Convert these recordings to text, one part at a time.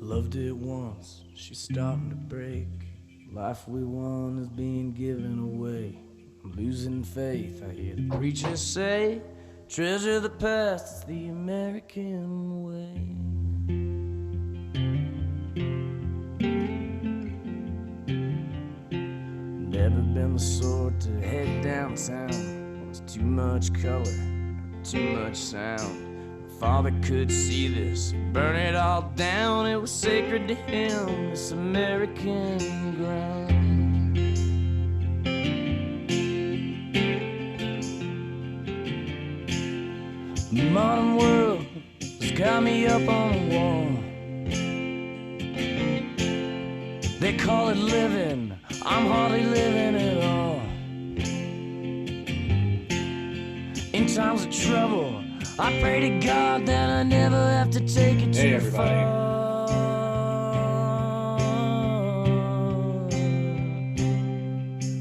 Loved it once, she's starting to break. Life we won is being given away. I'm losing faith, I hear the preacher say, treasure the past, it's the American way. Never been the sort to head downtown. It's too much color, too much sound. Father could see this, burn it all down. It was sacred to him, this American ground. The modern world has got me up on a wall. They call it living, I'm hardly living at all. In times of trouble, I pray to God that I never have to take it too far.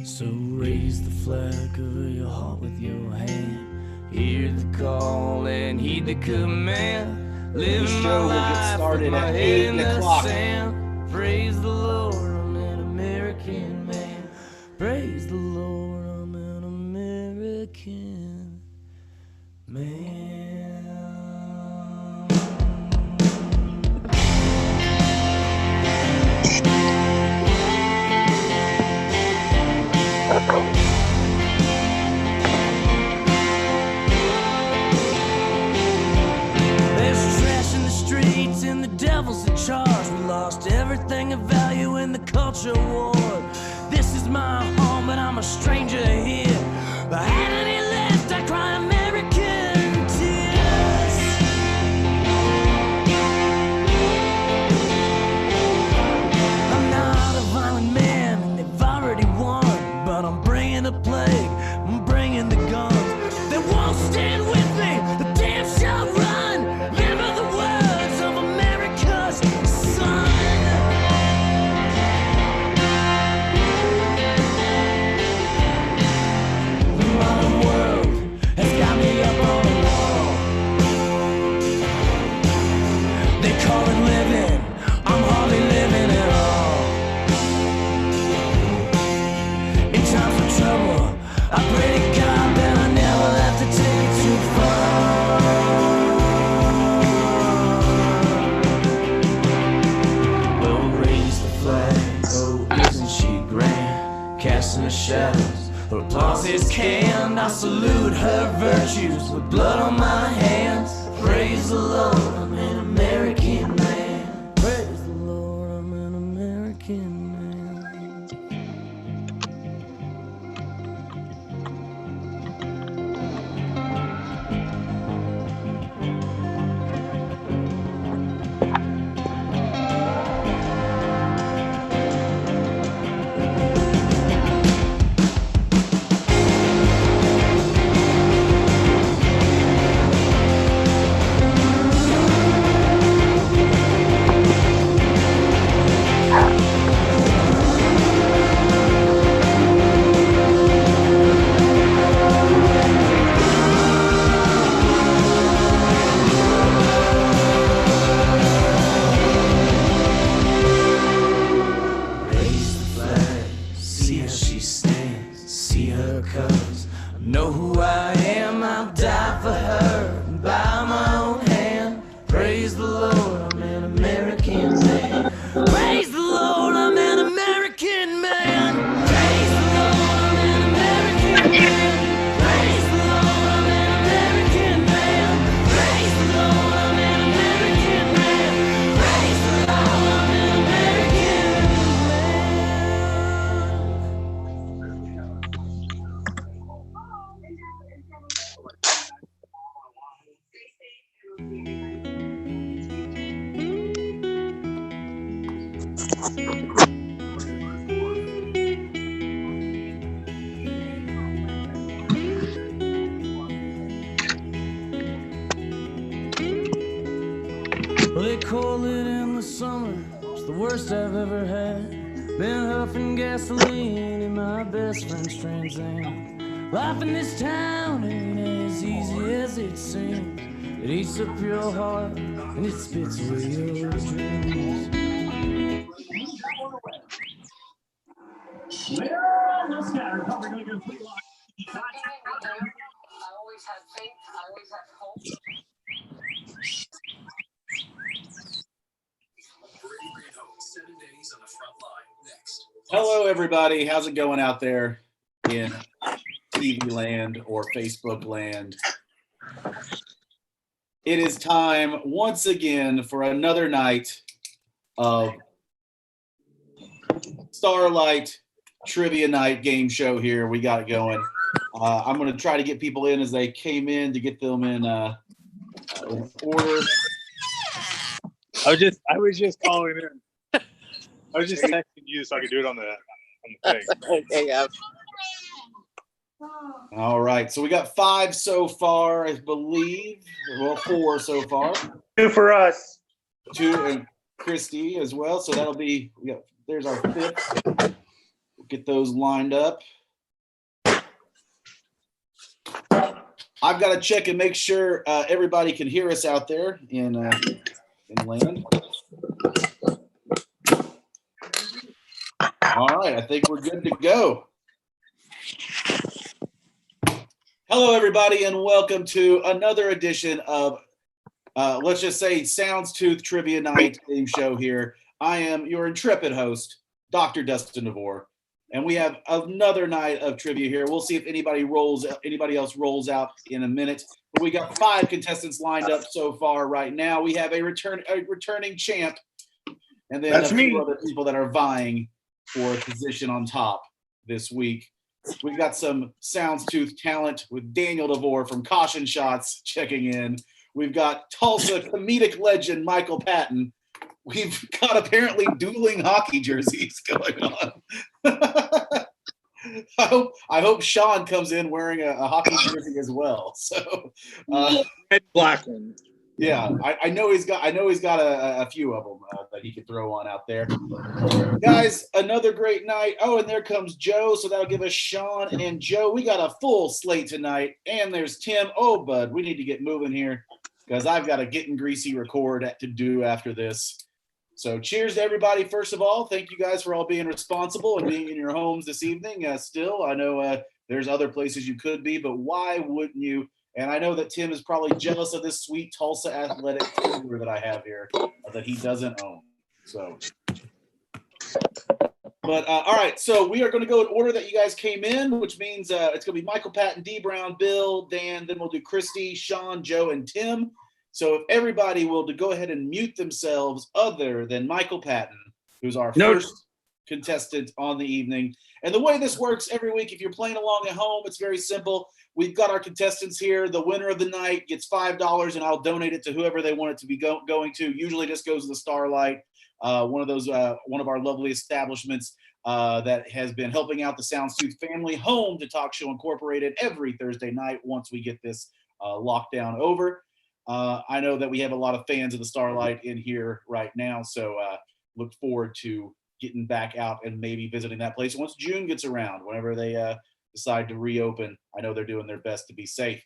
So raise the flag over your heart with your hand. Hear the call and heed the command. Live my life with my head in the sand. Praise the Lord, I'm an American man. Praise the Lord, I'm an American man. There's trash in the streets and the devil's in charge. We lost everything of value in the culture war. This is my home, but I'm a stranger here. But I had any left, I cry American tears. I'm not a violent man, and they've already won. But I'm bringing the plague, I'm bringing the guns. They won't stand with me, the damn shall run. Remember the words of America's son. The modern world has got me up on the wall. They call it living, I'm hardly living at all. In times of trouble, I pray to God that I never have to take it too far. Well, raise the flag, oh, isn't she grand? Casting the shadows, her applause is canned. I salute her virtues with blood on my hands. Praise the Lord, I'm an American man. Praise the Lord, I'm an American man. Raise the flag, see how she stands, see her colors. I know who I am, I'll die for her and by my own hand. Praise the Lord, I'm an American man. Praise the Lord, I'm an American man. Praise the Lord, I'm an American man. Praise the Lord, I'm an American man. Praise the Lord, I'm an American man. Praise the Lord, I'm an American man. cold it in the summer, it's the worst I've ever had. Been huffing gasoline in my best friend's Trans Am. Life in this town ain't as easy as it seems. It eats up your heart and it spits away your dreams. I always had faith. I always had hope. Hello, everybody. How's it going out there in TV land or Facebook land? It is time once again for another night of Starlight Trivia Night game show here. We got it going. I'm going to try to get people in as they came in to get them in order. I was just calling in. I was just texting you so I could do it on the thing. Okay, yeah. All right. So we got 5 so far, I believe. Well, 4 so far. 2 for us. 2 and Christy as well. So that'll be, there's our 5th. We'll get those lined up. I've got to check and make sure everybody can hear us out there in land. All right, I think we're good to go. Hello, everybody, and welcome to another edition of, let's just say, SoundsTooth Trivia Night game show here. I am your intrepid host, Dr. Dustin DeVore, and we have another night of trivia here. We'll see if anybody else rolls out in a minute. But we got 5 contestants lined up so far right now. We have a returning champ, and then That's a few me. other people that are vying for a position on top this week. We've got some SoundsTooth talent with Daniel DeVore from Caution Shots checking in. We've got Tulsa comedic legend Michael Patton. We've got apparently dueling hockey jerseys going on. I hope Sean comes in wearing a hockey jersey as well. So, Red black one. yeah, I know he's got a few of them that he could throw on out there. Guys, another great night. Oh, and there comes Joe. So that'll give us Sean and Joe. We got a full slate tonight. And there's Tim. Oh, bud, we need to get moving here because I've got a Gettin Greasy record to do after this. So cheers to everybody. First of all, thank you guys for all being responsible and being in your homes this evening. Still, I know there's other places you could be, but why wouldn't you? And I know that Tim is probably jealous of this sweet Tulsa athletic timber that I have here that he doesn't own. So, but all right. So we are going to go in order that you guys came in, which means it's going to be Michael Patton, D. Brown, Bill, Dan. Then we'll do Christy, Sean, Joe, and Tim. So if everybody will to go ahead and mute themselves other than Michael Patton, who's our first contestant on the evening. And the way this works every week, if you're playing along at home, it's very simple. We've got our contestants here. The winner of the night gets $5, and I'll donate it to whoever they want it to be going to. Usually just goes to the Starlight, one of our lovely establishments that has been helping out the SoundsTooth family, home to Talk Show Incorporated every Thursday night once we get this lockdown over. I know that we have a lot of fans of the Starlight in here right now, so look forward to getting back out and maybe visiting that place once June gets around, whenever they decide to reopen. I know they're doing their best to be safe.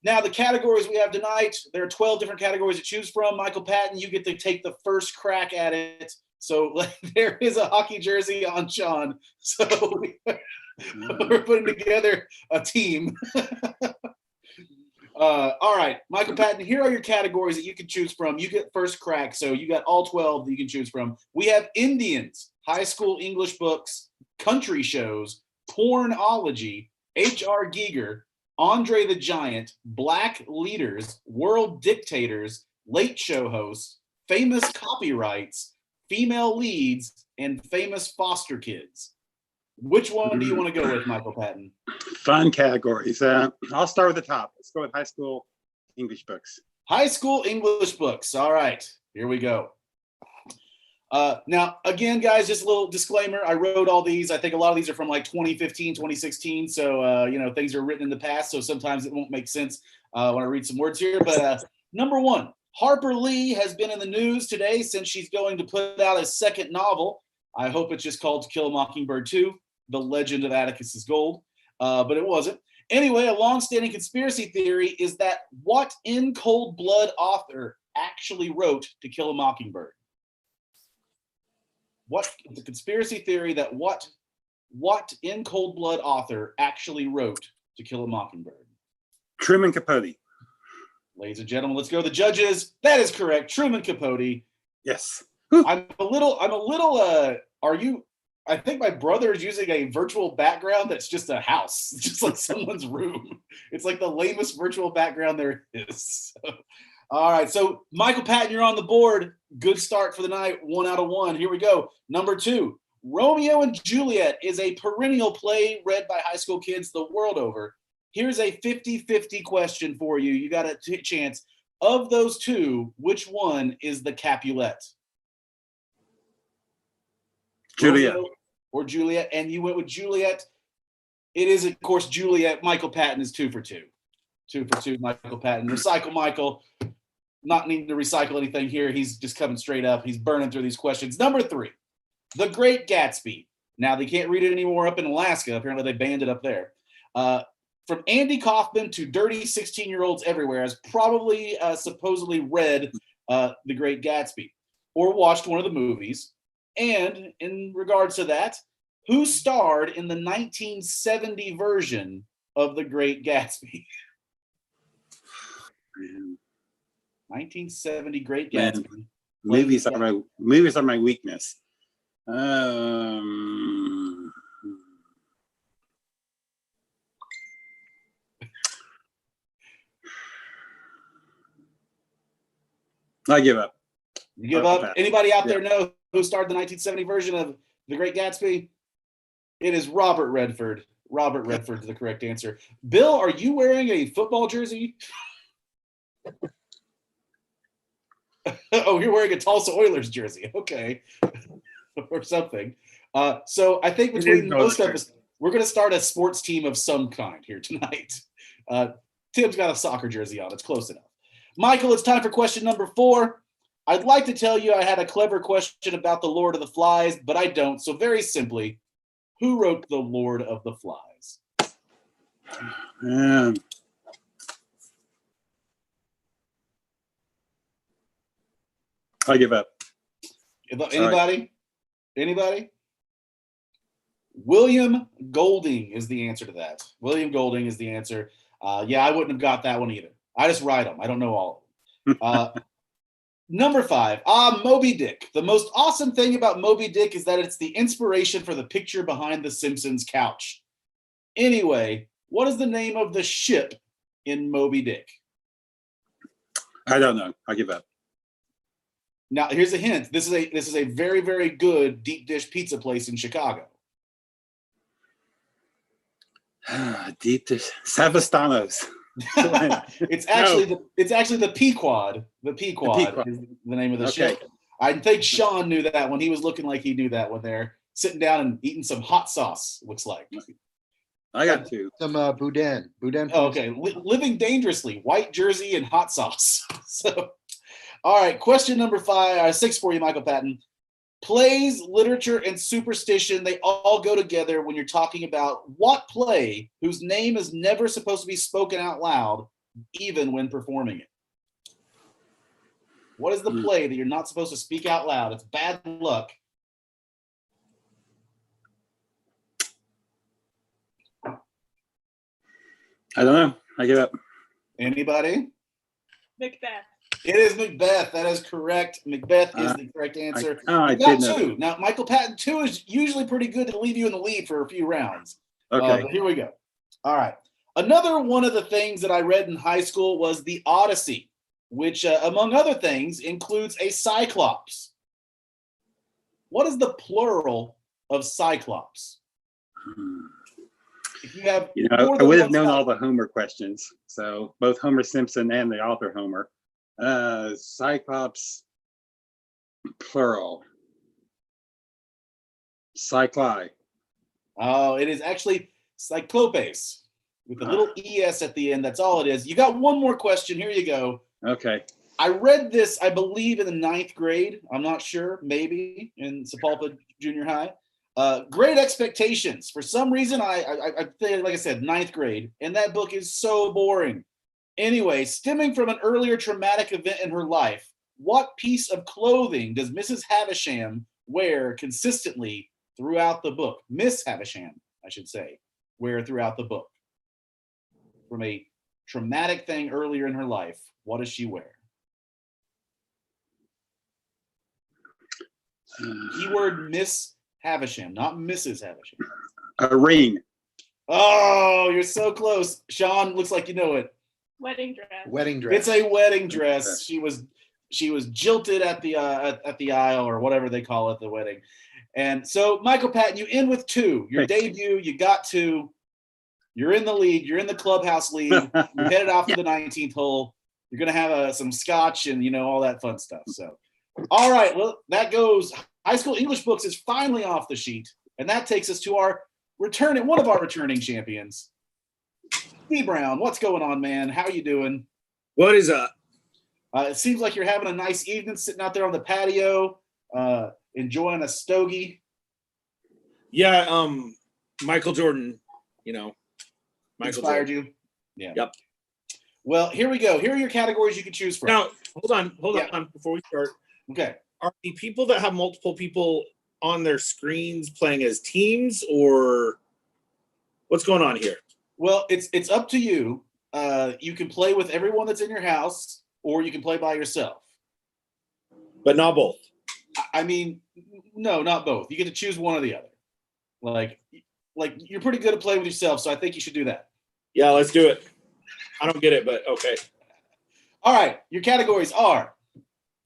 Now, the categories we have tonight, there are 12 different categories to choose from. Michael Patton, you get to take the first crack at it. So there is a hockey jersey on Sean. So we're putting together a team. All right, Michael Patton, here are your categories that you can choose from. You get first crack, so you got all 12 that you can choose from. We have Indians, high school English books, country shows, pornology, H.R. Giger, Andre the Giant, black leaders, world dictators, late show hosts, famous copyrights, female leads, and famous foster kids. Which one do you want to go with, Michael Patton? Fun categories. I'll start with the top. Let's go with high school English books. High school English books. All right, here we go. Now, again, guys, just a little disclaimer. I wrote all these. I think a lot of these are from like 2015, 2016. So, things are written in the past. So sometimes it won't make sense when I read some words here. But number one, Harper Lee has been in the news today since she's going to put out a second novel. I hope it's just called To Kill a Mockingbird 2, The Legend of Atticus's Gold, but it wasn't. Anyway, a long-standing conspiracy theory is that what in cold blood author actually wrote To Kill a Mockingbird? What the conspiracy theory that what in cold blood author actually wrote To Kill a Mockingbird? Truman Capote. Ladies and gentlemen, let's go to the judges. That is correct. Truman Capote. Yes. I'm a little, I think my brother is using a virtual background that's just a house, just like someone's room. It's like the lamest virtual background there is. So, all right. So Michael Patton, you're on the board. Good start for the night. 1 out of 1. Here we go. Number 2, Romeo and Juliet is a perennial play read by high school kids the world over. Here's a 50-50 question for you. You got a chance. Of those two, which one is the Capulet? Juliet. Romeo or Juliet? And you went with Juliet. It is, of course, Juliet. Michael Patton is 2 for 2. 2 for 2, Michael Patton. Recycle Michael. Not needing to recycle anything here. He's just coming straight up. He's burning through these questions. Number 3, The Great Gatsby. Now, they can't read it anymore up in Alaska. Apparently, they banned it up there. From Andy Kaufman to dirty 16-year-olds everywhere has probably supposedly read The Great Gatsby or watched one of the movies. And in regards to that, who starred in the 1970 version of The Great Gatsby? 1970 Great Gatsby. Movies are my weakness. I give up. You give up? Anybody out there know who starred the 1970 version of The Great Gatsby? It is Robert Redford. Robert Redford is the correct answer. Bill, are you wearing a football jersey? Oh, you're wearing a Tulsa Oilers jersey. Okay. Or something. So I think between most of us, we're going to start a sports team of some kind here tonight. Tim's got a soccer jersey on. It's close enough. Michael, it's time for question number 4. I'd like to tell you I had a clever question about the Lord of the Flies, but I don't. So very simply, who wrote the Lord of the Flies? I give up. Anybody? Anybody? William Golding is the answer to that. William Golding is the answer. Yeah, I wouldn't have got that one either. I just write them. I don't know all of them. Number 5, Moby Dick. The most awesome thing about Moby Dick is that it's the inspiration for the picture behind the Simpsons couch. Anyway, what is the name of the ship in Moby Dick? I don't know. I give up. Now, here's a hint. This is a very, very good deep dish pizza place in Chicago. Deep dish. Savastanos. It's actually the Pequod. The Pequod is the name of the ship. I think Sean knew that one. He was looking like he knew that one there. Sitting down and eating some hot sauce, looks like. I got 2. Some boudin. Oh, okay. Living dangerously, white jersey and hot sauce. So, all right. Question number 6 for you, Michael Patton. Plays, literature, and superstition, they all go together when you're talking about what play whose name is never supposed to be spoken out loud, even when performing it. What is the play that you're not supposed to speak out loud? It's bad luck. I don't know. I give up. Anybody? Macbeth. It is Macbeth. That is correct. Macbeth is the correct answer. I got did know 2. Now, Michael Patton, 2 is usually pretty good to leave you in the lead for a few rounds. Okay. But here we go. All right. Another one of the things that I read in high school was the Odyssey, which, among other things, includes a Cyclops. What is the plural of Cyclops? If you have, I would have known all the Homer questions. So both Homer Simpson and the author Homer. Cyclops, plural. Cycli. Oh, it is actually Cyclopes with a little ES at the end. That's all it is. You got one more question. Here you go. Okay. I read this, I believe, in the 9th grade. I'm not sure, maybe in Sapulpa Junior High. Great Expectations. For some reason, I think, like I said, 9th grade, and that book is so boring. Anyway, stemming from an earlier traumatic event in her life, what piece of clothing does Mrs. Havisham wear consistently throughout the book? Miss Havisham, I should say, wear throughout the book. From a traumatic thing earlier in her life, what does she wear? Keyword Miss Havisham, not Mrs. Havisham. A ring. Oh, you're so close. Sean, looks like you know it. Wedding dress. Wedding dress. It's a wedding dress. She was jilted at the aisle, or whatever they call it, the wedding. And so, Michael Patton, you end with 2. Your debut, you got 2. You're in the lead. You're in the clubhouse lead. You're headed off to the 19th hole. You're gonna have some scotch and all that fun stuff. So, all right. Well, that goes. High School English Books is finally off the sheet, and that takes us to one of our returning champions, D Brown. What's going on, man? How are you doing? What is up? It seems like you're having a nice evening, sitting out there on the patio, enjoying a stogie. Yeah, Michael Jordan, Michael Inspired Jordan. you? Yeah. Yep. Well, here we go. Here are your categories you can choose from. Now, hold on before we start. Okay. Are the people that have multiple people on their screens playing as teams, or what's going on here? Well, it's up to you. You can play with everyone that's in your house, or you can play by yourself. But not both. I mean, no, not both. You get to choose one or the other. Like you're pretty good at playing with yourself, so I think you should do that. Yeah, let's do it. I don't get it, but okay. All right. Your categories are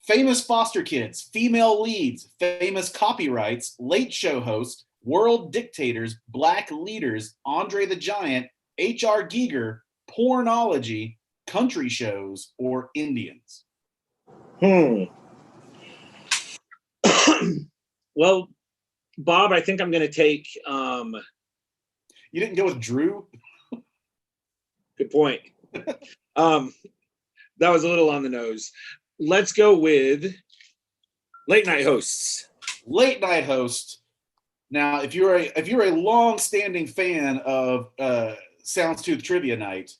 famous foster kids, female leads, famous copyrights, late show host, world dictators, black leaders, Andre the Giant, H.R. Giger, pornology, country shows, or Indians. Well, Bob, I think I'm going to take. You didn't go with Drew? Good point. That was a little on the nose. Let's go with late night hosts. Late night host. Now, if you're a long-standing fan of SoundsTooth Trivia Night,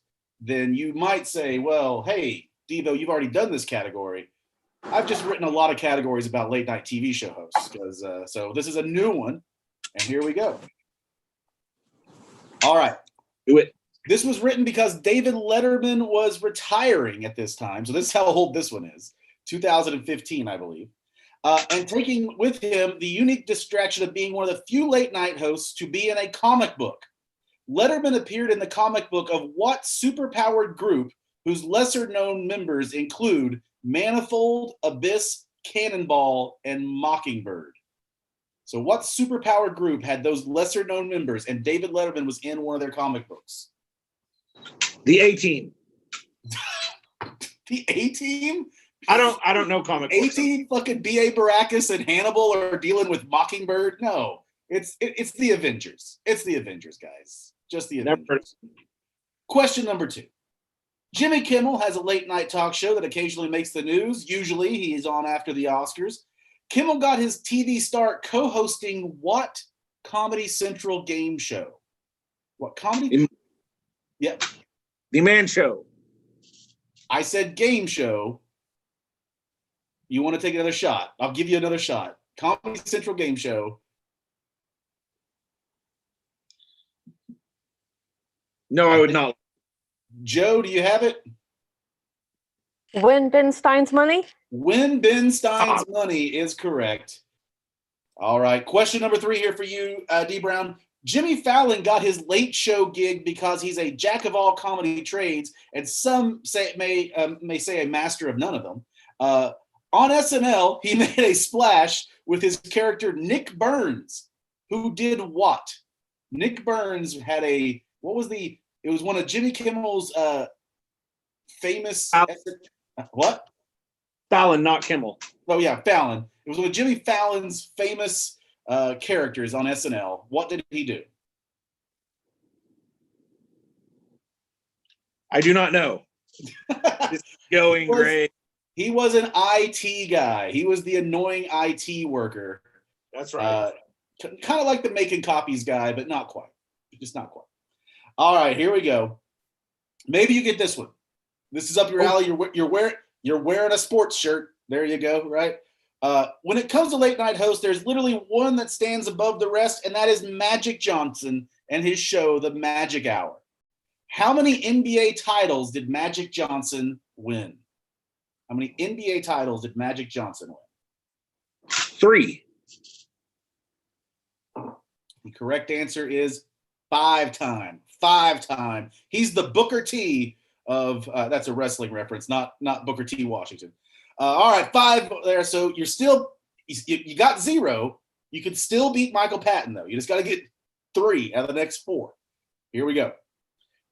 then you might say, well, hey, Devo, you've already done this category. I've just written a lot of categories about late night TV show hosts, because so this is a new one, and here we go. All right. Do it. This was written because David Letterman was retiring at this time. So this is how old this one is. 2015, I believe. And taking with him the unique distraction of being one of the few late night hosts to be in a comic book. Letterman appeared in the comic book of what superpowered group whose lesser known members include Manifold, Abyss, Cannonball, and Mockingbird? So what superpowered group had those lesser known members, and David Letterman was in one of their comic books? The A-Team. The A-Team? I don't know comic books. A-Team, fucking B.A. Baracus and Hannibal are dealing with Mockingbird? No. It's the Avengers. It's the Avengers, guys. Just the Avengers. Question number 2. Jimmy Kimmel has a late night talk show that occasionally makes the news. Usually he's on after the Oscars. Kimmel got his TV start co-hosting what Comedy Central game show? What comedy? Yep. The Man Show. I said game show. You want to take another shot? I'll give you another shot. Comedy Central game show. No, I would not. Joe, do you have it? Win Ben Stein's money? Win Ben Stein's money is correct. All right. Question number 3 here for you, D. Brown. Jimmy Fallon got his late show gig because he's a jack of all comedy trades, and some may say a master of none of them. On SNL, he made a splash with his character Nick Burns, who did what? Nick Burns had it was one of Jimmy Kimmel's famous what? Fallon, not Kimmel. Oh yeah, Fallon. It was one of Jimmy Fallon's famous characters on SNL. What did he do? I do not know. It's going great. He was an IT guy. He was the annoying IT worker. That's right. Kind of like the making copies guy, but not quite. Just not quite. All right, here we go. Maybe you get this one. This is up your alley. You're wearing a sports shirt. There you go. Right. When it comes to late night hosts, there's literally one that stands above the rest, and that is Magic Johnson and his show, The Magic Hour. How many NBA titles did Magic Johnson win? How many NBA titles did Magic Johnson win? 3. The correct answer is 5-time. 5-time. He's the Booker T of that's a wrestling reference, not Booker T. Washington. All right, 5 there. So you're still you got 0. You can still beat Michael Patton though. You just got to get 3 out of the next 4. Here we go.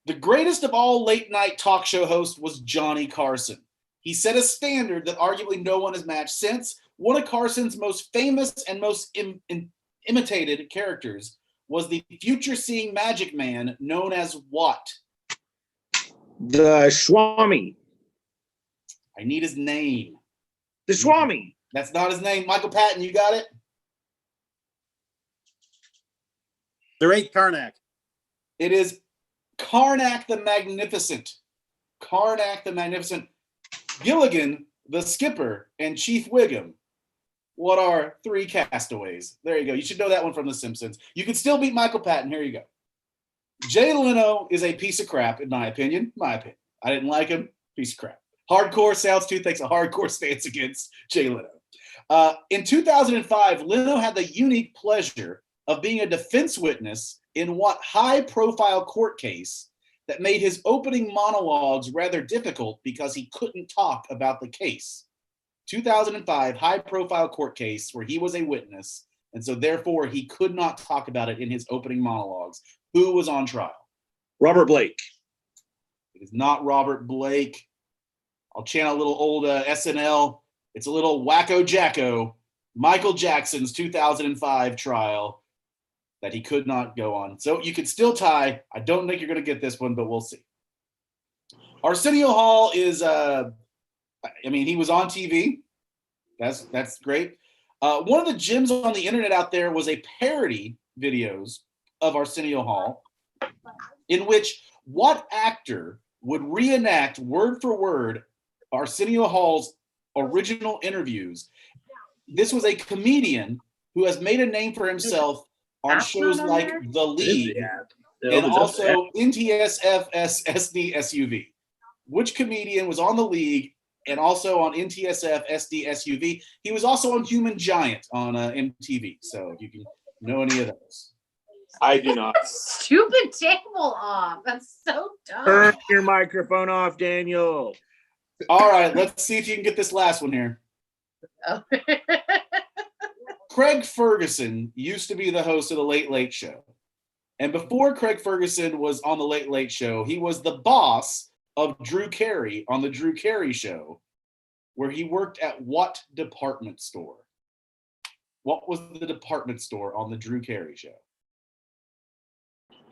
The greatest of all late night talk show hosts was Johnny Carson. He set a standard that arguably no one has matched since. One of Carson's most famous and most imitated characters was the future-seeing magic man known as what? The Swami. I need his name. The Swami. That's not his name. Michael Patton, you got it? The Great Karnak. It is Karnak the Magnificent. Karnak the Magnificent. Gilligan, the skipper, and Chief Wiggum. What are 3 castaways? There you go. You should know that one from The Simpsons. You can still beat Michael Patton. Here you go. Jay Leno is a piece of crap, in my opinion. I didn't like him. Piece of crap. Hardcore SoundsTooth takes a hardcore stance against Jay Leno. In 2005, Leno had the unique pleasure of being a defense witness in what high-profile court case that made his opening monologues rather difficult because he couldn't talk about the case. 2005 high-profile court case where he was a witness, and so therefore he could not talk about it in his opening monologues. Who was on trial? Robert Blake. It is not Robert Blake. I'll channel a little old SNL. It's a little wacko jacko. Michael Jackson's 2005 trial that he could not go on. So you could still tie. I don't think you're going to get this one, but we'll see. Arsenio Hall is, he was on TV. That's great. One of the gems on the internet out there was a parody videos of Arsenio Hall in which what actor would reenact word for word Arsenio Hall's original interviews. This was a comedian who has made a name for himself on shows like The League and also NTSF SD SUV. Which comedian was on The League and also on NTSF SD SUV? He was also on Human Giant on MTV. So if you can know any of those. I do not. Stupid table off. That's so dumb. Turn your microphone off, Daniel. All right, let's see if you can get this last one here. Oh. Craig Ferguson used to be the host of The Late Late Show. And before Craig Ferguson was on The Late Late Show, he was the boss of Drew Carey on The Drew Carey Show, where he worked at what department store? What was the department store on The Drew Carey Show?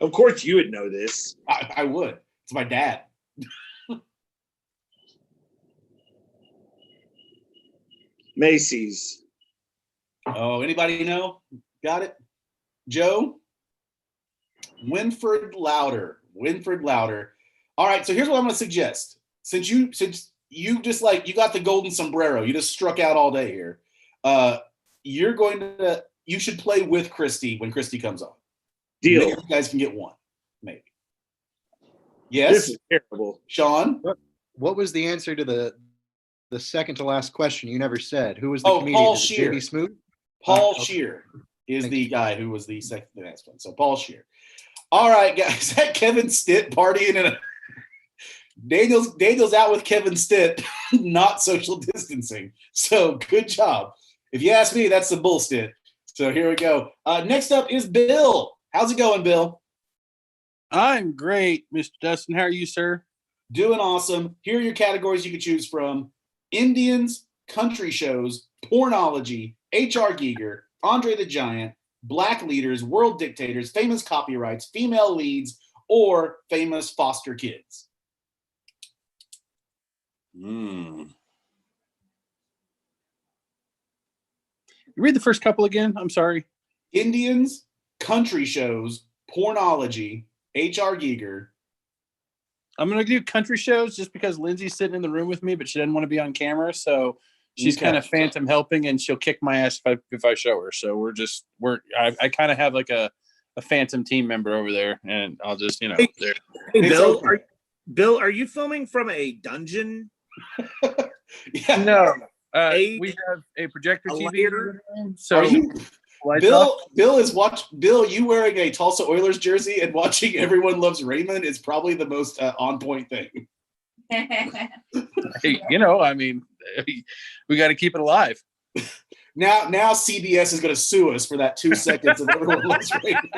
Of course you would know this. I would. It's my dad. Macy's. Oh, anybody know? Got it? Joe? Winfred Louder. Winfred Louder. All right, so here's what I'm going to suggest. Since you just you got the golden sombrero, you just struck out all day here. You should play with Christy when Christy comes on. Deal. Maybe you guys can get one, maybe. Yes. This is terrible. Sean? What was the answer to the second to last question? You never said. Who was the comedian? Paul Is it Scheer. JB Smoot? Paul Okay. Scheer is Thank the you. guy who was the second to last one. So Paul Scheer. All right, guys. Is that Kevin Stitt partying in a Daniel's out with Kevin Stitt, not social distancing. So good job. If you ask me, that's the bullshit. So here we go. Next up is Bill. How's it going, Bill? I'm great, Mr. Dustin. How are you, sir? Doing awesome. Here are your categories you can choose from: Indians, country shows, pornology, H.R. Giger, Andre the Giant, black leaders, world dictators, famous copyrights, female leads, or famous foster kids. Read the first couple again. I'm sorry. Indians, country shows, pornology, H.R. Giger. I'm gonna do country shows just because Lindsay's sitting in the room with me, but she doesn't want to be on camera, so she's Okay. kind of phantom helping, and she'll kick my ass if I show her. So I kind of have like a phantom team member over there, and I'll just there. Hey, Bill, okay. Bill, are you filming from a dungeon? Yeah. No, A- we have a projector a TV. lighter? So Are you lights off. Bill, you wearing a Tulsa Oilers jersey and watching Everyone Loves Raymond is probably the most on point thing. Hey, I mean, we got to keep it alive. Now CBS is going to sue us for that 2 seconds of Everyone Loves Raymond.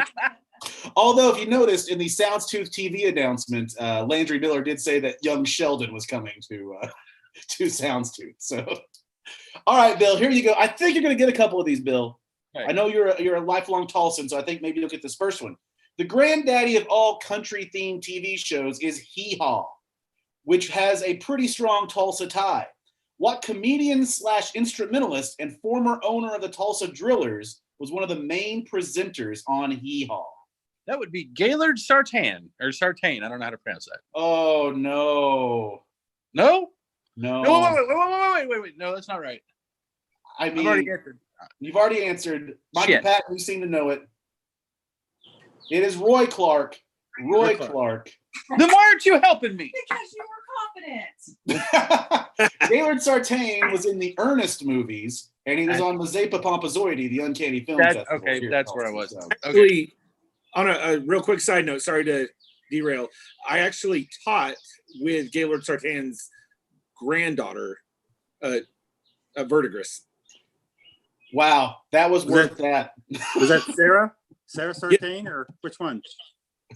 Although, if you noticed in the SoundsTooth TV announcement, Landry Miller did say that young Sheldon was coming to SoundsTooth. So, all right, Bill, here you go. I think you're going to get a couple of these, Bill. Right. I know you're a lifelong Tulsan, so I think maybe you'll get this first one. The granddaddy of all country-themed TV shows is Hee Haw, which has a pretty strong Tulsa tie. What comedian / instrumentalist and former owner of the Tulsa Drillers was one of the main presenters on Hee Haw? That would be Gaylord Sartain or Sartain. I don't know how to pronounce that. Oh, no. No? No. No, wait. No, that's not right. I I've already mean, answered. you've already answered. Michael Shit. Patton, you seem to know it. It is Roy Clark. Roy Clark. Then why aren't you helping me? Because you were confident. Gaylord Sartain was in the Ernest movies, and he was on Mazeppa Pompozoidy, the Uncanny Film Festival. Okay, here that's in where I Tulsa, was. so. Okay. Actually, on a real quick side note, sorry to derail. I actually taught with Gaylord Sartain's granddaughter, Verdigris. Wow, that was worth that. Was that Sarah? Sarah Sartain or which one?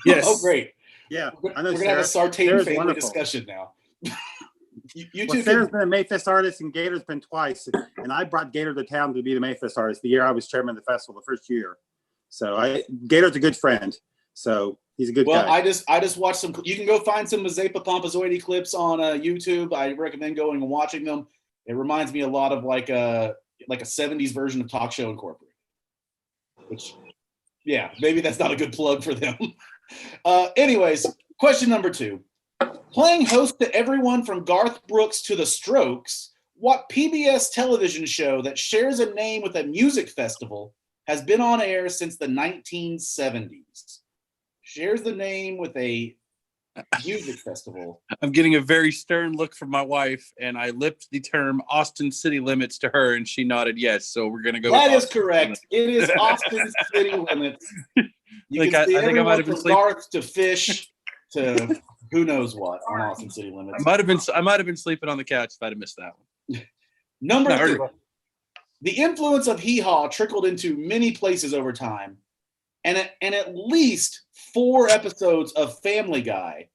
Yes. Oh, great. Yeah, We're I know going to have a Sarah. Sartain Sarah's family wonderful. discussion now. you Well, two Sarah's can, been a Mayfest artist and Gator's been twice. And I brought Gator to town to be the Mayfest artist the year I was chairman of the festival, the first year. So Gator's a good friend. So he's a good well, guy. I just watched some. You can go find some Mazeppa Pompozoidy clips on YouTube. I recommend going and watching them. It reminds me a lot of like a 70s version of Talk Show Incorporated. Which, yeah, maybe that's not a good plug for them. Anyways, question number 2. Playing host to everyone from Garth Brooks to the Strokes, what PBS television show that shares a name with a music festival has been on air since the 1970s? Shares the name with a music festival. I'm getting a very stern look from my wife, and I lipped the term Austin City Limits to her, and she nodded yes. So we're gonna go. That with is correct. It is Austin City Limits. You Like, can see I think I might everyone have been from sleeping. Garth to Fish to who knows what on Austin City Limits. I might have been sleeping on the couch if I'd have missed that one. Number No, 3. The influence of Hee Haw trickled into many places over time, and at least 4 episodes of Family Guy.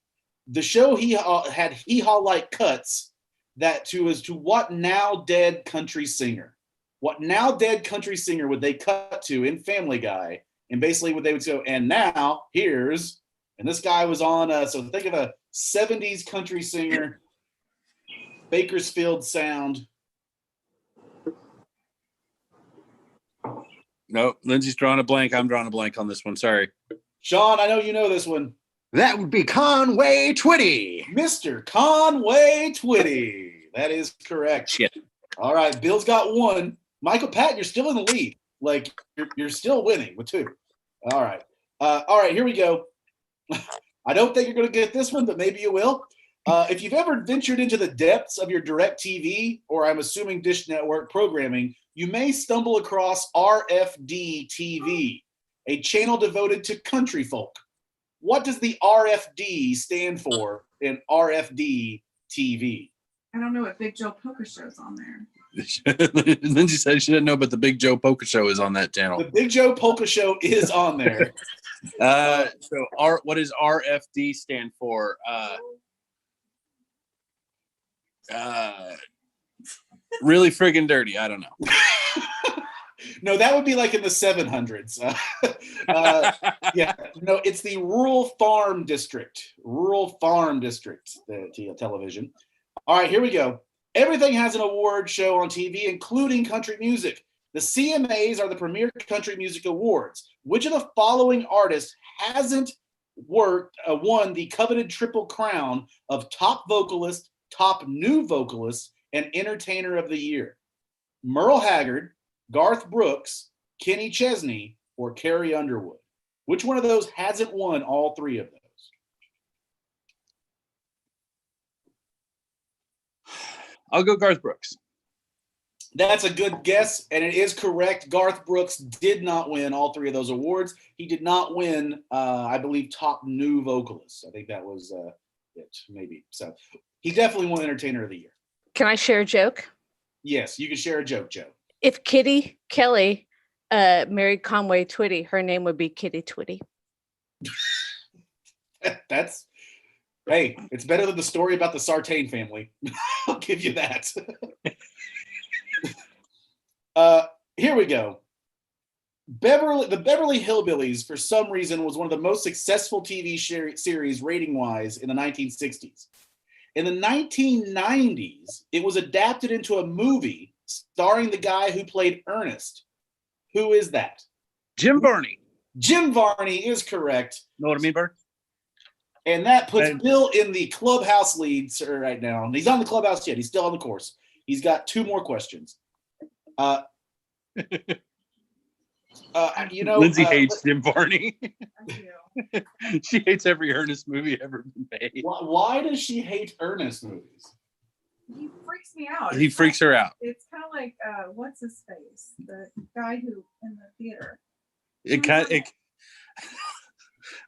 The show had Hee Haw-like cuts that to what now dead country singer? What now dead country singer would they cut to in Family Guy? And basically what they would go, and now here's, and this guy was on, so think of a 70s country singer, Bakersfield sound. No, Lindsay's drawing a blank. I'm drawing a blank on this one. Sorry. Sean, I know you know this one. That would be Conway Twitty. Mr. Conway Twitty. That is correct. Shit. All right, Bill's got 1. Michael Patton, you're still in the lead. Like you're still winning with 2. All right, here we go. I don't think you're going to get this one, but maybe you will. If you've ever ventured into the depths of your DirecTV, or I'm assuming Dish Network programming, you may stumble across RFD TV, a channel devoted to country folk. What does the RFD stand for in RFD TV? I don't know what Big Joe Poker Show's on there. Lindsay said she didn't know, but the Big Joe Polka Show is on that channel. The Big Joe Polka Show is on there. What does RFD stand for? Really friggin' dirty. I don't know. No, that would be like in the 700s. Yeah, no, it's the Rural Farm District. Rural Farm District, the television. All right, here we go. Everything has an award show on TV, including country music. The CMAs are the premier country music awards. Which of the following artists hasn't won the coveted triple crown of top vocalist, top new vocalist, and entertainer of the year? Merle Haggard, Garth Brooks, Kenny Chesney, or Carrie Underwood? Which one of those hasn't won all three of those? I'll go Garth Brooks. That's a good guess, and it is correct. Garth Brooks did not win all three of those awards. He did not win, I believe, top new vocalist. I think that was it, maybe. So he definitely won Entertainer of the Year. Can I share a joke? Yes, you can share a joke, Joe. If Kitty Kelly married Conway Twitty, her name would be Kitty Twitty. That's, hey, it's better than the story about the Sartain family. I'll give you that. Here we go. The Beverly Hillbillies, for some reason, was one of the most successful TV series rating-wise in the 1960s. In the 1990s, it was adapted into a movie starring the guy who played Ernest. Who is that? Jim Varney. Jim Varney is correct. Know what I mean, Bert? And that puts Bill in the clubhouse lead, sir, right now. He's not in the clubhouse yet. He's still on the course. He's got two more questions. Lindsay hates Jim Varney. She hates every Ernest movie ever made. Why does she hate Ernest movies? He freaks me out. He freaks her out. It's kind of like what's his face, the guy who in the theater.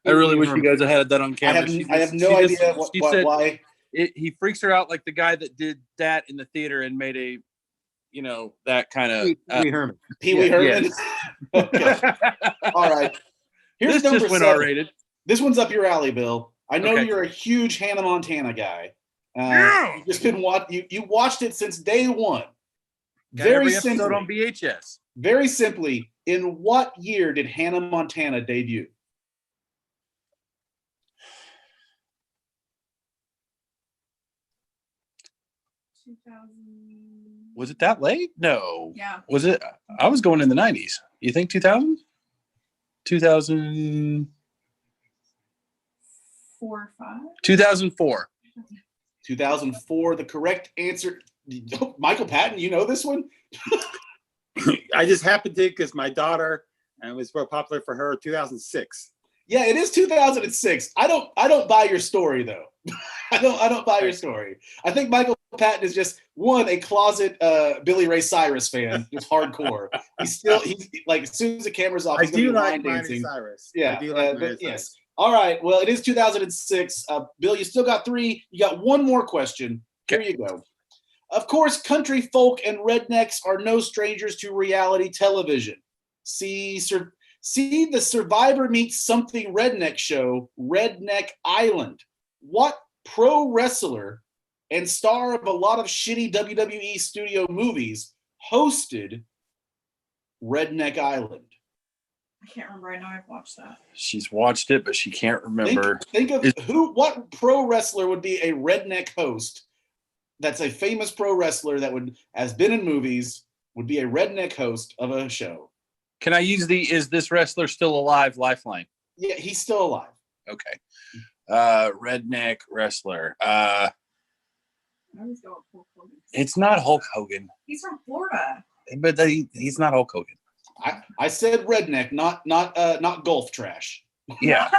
I really wish you guys had that on camera. I have no idea why. He freaks her out like the guy that did that in the theater and made a, that kind of Pee-wee Herman. Pee-wee Herman. Okay. All right. Here's this number just went 7. R-rated. This one's up your alley, Bill. I know Okay. you're a huge Hannah Montana guy. You've just been you watched it since day one. Got every episode on VHS. Very simply, in what year did Hannah Montana debut? Was it that late? No. Yeah. Was it? I was going in the 90s. You think 2000? 2000. 4 or 5. 2004. 2004. The correct answer. Michael Patton, you know this one? I just happened to because my daughter, and it was real popular for her. 2006. Yeah, it is 2006. I don't buy your story though. I don't buy your story. I think Michael Patton is just a closet Billy Ray Cyrus fan, just hardcore. He's like as soon as the camera's off, I he's gonna do be like line Miley dancing. Cyrus. Yeah, I do like Miley but yes. Cyrus. All right. Well, it is 2006. Bill, you still got 3. You got one more question. Here you go. Of course, country folk and rednecks are no strangers to reality television. See the Survivor Meets Something Redneck show, Redneck Island. What pro wrestler and star of a lot of shitty WWE studio movies hosted Redneck Island? I can't remember. I know I've watched that. She's watched it, but she can't remember. Think of what pro wrestler would be a redneck host that's a famous pro wrestler that has been in movies, would be a redneck host of a show. Can I use is this wrestler still alive lifeline? Yeah, he's still alive. Okay. Redneck wrestler. I always go with Hulk Hogan. It's not Hulk Hogan. He's from Florida. But he's not Hulk Hogan. I said redneck, not golf trash. Yeah.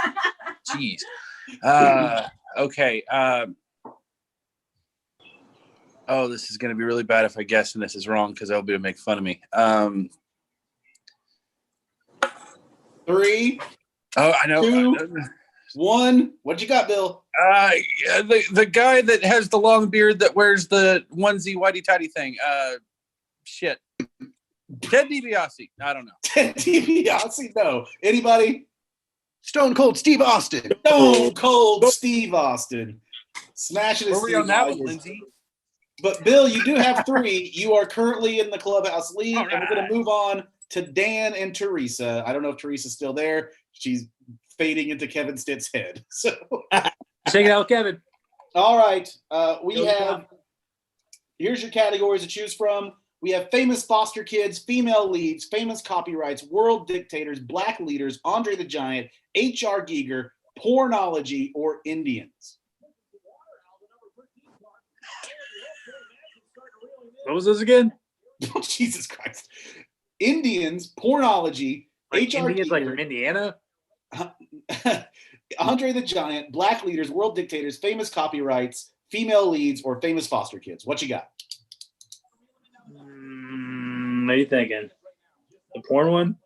Jeez. Okay. This is going to be really bad if I guess and this is wrong because they'll be able to make fun of me. 3. Oh, I know. 2, 1. What you got, Bill? The guy that has the long beard that wears the onesie whitey tighty thing. Shit. Ted DiBiase. I don't know. Ted DiBiase? No. Anybody? Stone Cold Steve Austin. Stone Cold Steve Austin. Smashing his Where were you on that one, Lindsay? But Bill, you do have 3. You are currently in the clubhouse lead, Right. and we're going to move on to Dan and Teresa. I don't know if Teresa's still there. She's fading into Kevin Stitt's head. So, check it out, Kevin. all right, we have. Here's your categories to choose from: We have famous foster kids, female leads, famous copyrights, world dictators, black leaders, Andre the Giant, H.R. Giger, pornology, or Indians. What was this again? Oh, Jesus Christ. Indians, pornology, Like H.R. Indians, like Giger, from Indiana? Andre the Giant, black leaders, world dictators, famous copyrights, female leads, or famous foster kids. What you got? What are you thinking? The porn one?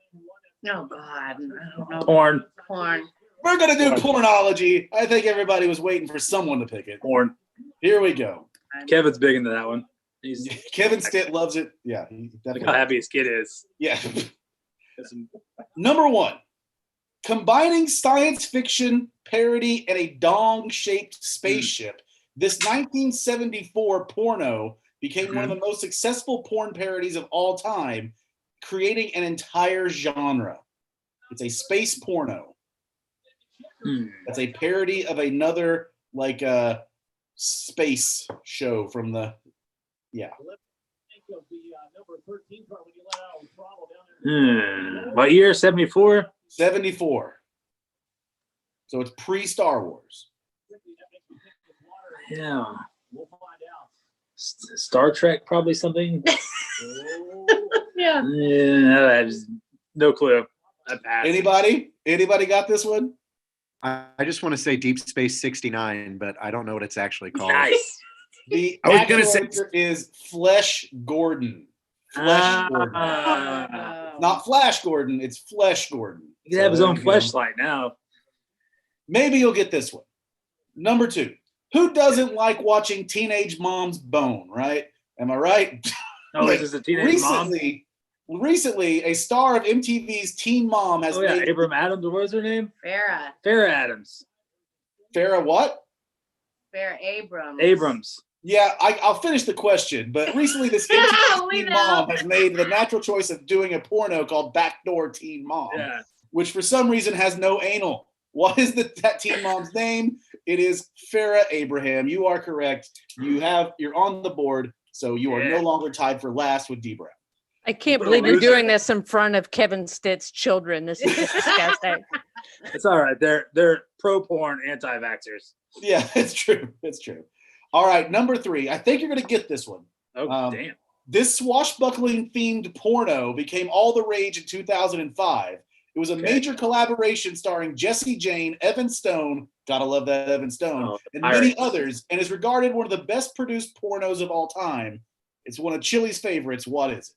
Oh God, I don't know. Porn. Porn. We're going to do pornology. I think everybody was waiting for someone to pick it. Porn. Here we go. Kevin's big into that one. He's Kevin Stitt loves it. Yeah. He Look definitely how happy his kid is. Yeah. Number 1. Combining science fiction, parody, and a dong-shaped spaceship, this 1974 porno became one of the most successful porn parodies of all time, creating an entire genre. It's a space porno. That's a parody of another like space show from the What year? 74? 74. So it's pre-Star Wars. Yeah. Star Trek, probably something. Yeah. Yeah, I just no clue. I passed. Anybody got this one? I just want to say Deep Space 69, but I don't know what it's actually called. Nice. The I was actual gonna say- answer is Flesh Gordon. Flesh Gordon. Not Flash Gordon, it's Flesh Gordon. He can have his there own you go. fleshlight now. Maybe you'll get this one. Number 2. Who doesn't like watching teenage moms bone, right? Am I right? Oh, Like, this is a teenage mom. Recently, a star of MTV's Teen Mom has Oh yeah, made Abram Adams. What was her name? Farrah. Farrah Adams. Farrah what? Farrah Abrams. Abrams. Yeah, I'll finish the question. But recently, this MTV We Teen know. Mom has made the natural choice of doing a porno called Backdoor Teen Mom, Yeah. which for some reason has no anal. What is that Teen Mom's name? It is Farrah Abraham. You are correct. You're on the board, so you are no longer tied for last with D Brown. I can't What a believe you're loser. doing this in front of Kevin Stitt's children. This is just disgusting. It's all right. They're pro porn anti-vaxxers. Yeah, it's true. It's true. All right, number 3. I think you're going to get this one. Oh damn. This swashbuckling themed porno became all the rage in 2005. It was a major collaboration starring Jesse Jane, Evan Stone, gotta love that Evan Stone, and many others, and is regarded one of the best produced pornos of all time. It's one of Chili's favorites. What is it?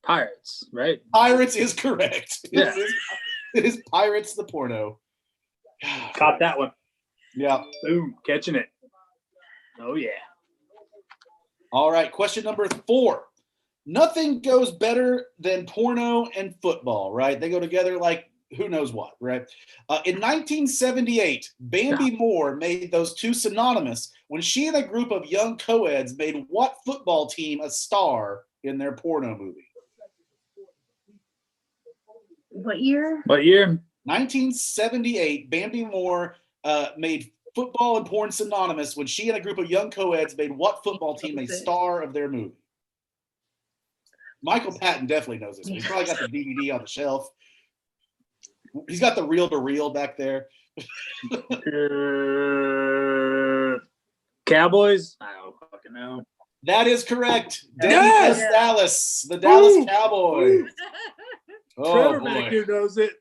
Pirates, right? Pirates is correct. Yeah. It is Pirates the porno. Caught that one. Yeah. Boom, catching it. Oh yeah. All right, question number 4. Nothing goes better than porno and football, right? They go together like who knows what, right? In 1978, Bambi Moore made those two synonymous when she and a group of young co-eds made what football team a star in their porno movie? What year? What year? 1978, Bambi Moore made football and porn synonymous when she and a group of young co-eds made what football team a star of their movie? Michael Patton definitely knows this one. He's probably got the DVD on the shelf. He's got the reel-to-reel back there. Cowboys? I don't fucking know. That is correct. Yes! Dallas, the Dallas Woo! Cowboys. Oh, Trevor boy. back here knows it.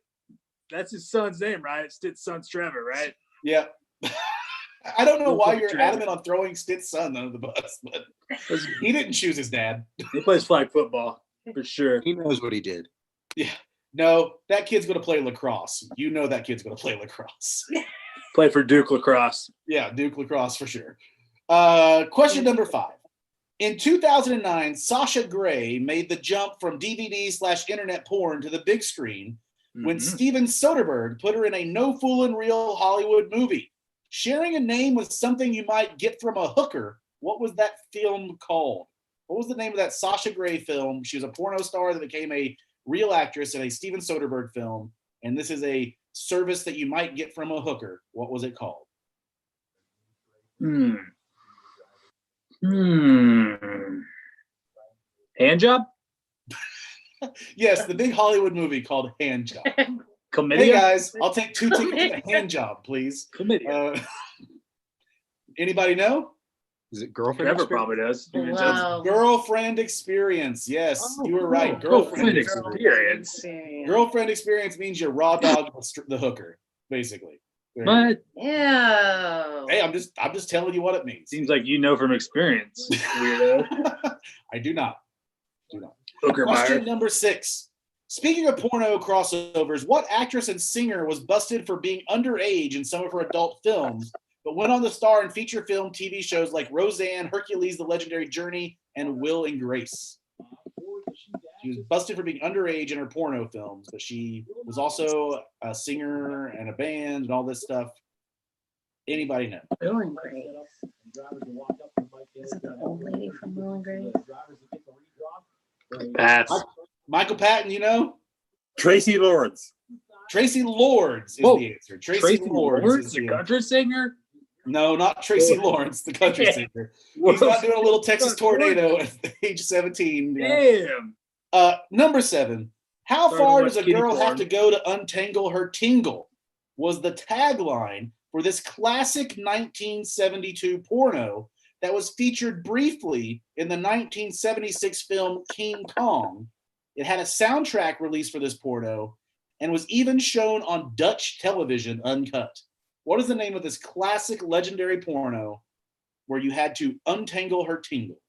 That's his son's name, right? Stitt's son's Trevor, right? Yeah. I don't know why Trevor. you're adamant on throwing Stitt's son under the bus, but he didn't choose his dad. He plays flag football for sure. He knows what he did. Yeah. No, that kid's going to play lacrosse. You know that kid's going to play lacrosse. Play for Duke lacrosse. Yeah, Duke lacrosse for sure. Question number 5. In 2009, Sasha Grey made the jump from DVD/internet porn to the big screen when Steven Soderbergh put her in a no foolin' real Hollywood movie. Sharing a name with something you might get from a hooker, what was that film called? What was the name of that Sasha Grey film? She was a porno star that became a real actress in a Steven Soderbergh film, and this is a service that you might get from a hooker. What was it called? Hand job? Yes, the big Hollywood movie called Hand Job. Chlamydia? Hey guys, I'll take 2 tickets to the Hand Job, please. Chlamydia. Anybody know? Is it girlfriend? Trevor experience? probably does. Wow. Girlfriend Experience. Yes, Oh, you were right. cool. Girlfriend Girlfriend Experience. experience. Girlfriend Experience means you're raw dog the hooker, basically. There you go. What? Ew. Hey, I'm just telling you what it means. Seems like you know from experience, weirdo. I do not. Hooker Question buyer. number 6. Speaking of porno crossovers, what actress and singer was busted for being underage in some of her adult films, but went on to star in feature film TV shows like Roseanne, Hercules, The Legendary Journey, and Will and Grace? She was busted for being underage in her porno films, but she was also a singer and a band and all this stuff. Anybody know? Will and Grace. Is it the old lady from Will and Grace? Pass. Michael Patton, you know? Tracy Lords. Tracy Lords is Whoa. the answer. Tracy Lords Lawrence, is the the country singer? No, not Tracy Lawrence, the country singer. He's not doing a little Texas tornado at age 17. Yeah. Damn. Number 7. How Sorry to far watch does a kitty girl have porn. to go to untangle her tingle? Was the tagline for this classic 1972 porno that was featured briefly in the 1976 film King Kong. It had a soundtrack release for this porno and was even shown on Dutch television uncut. What is the name of this classic legendary porno where you had to untangle her tingle?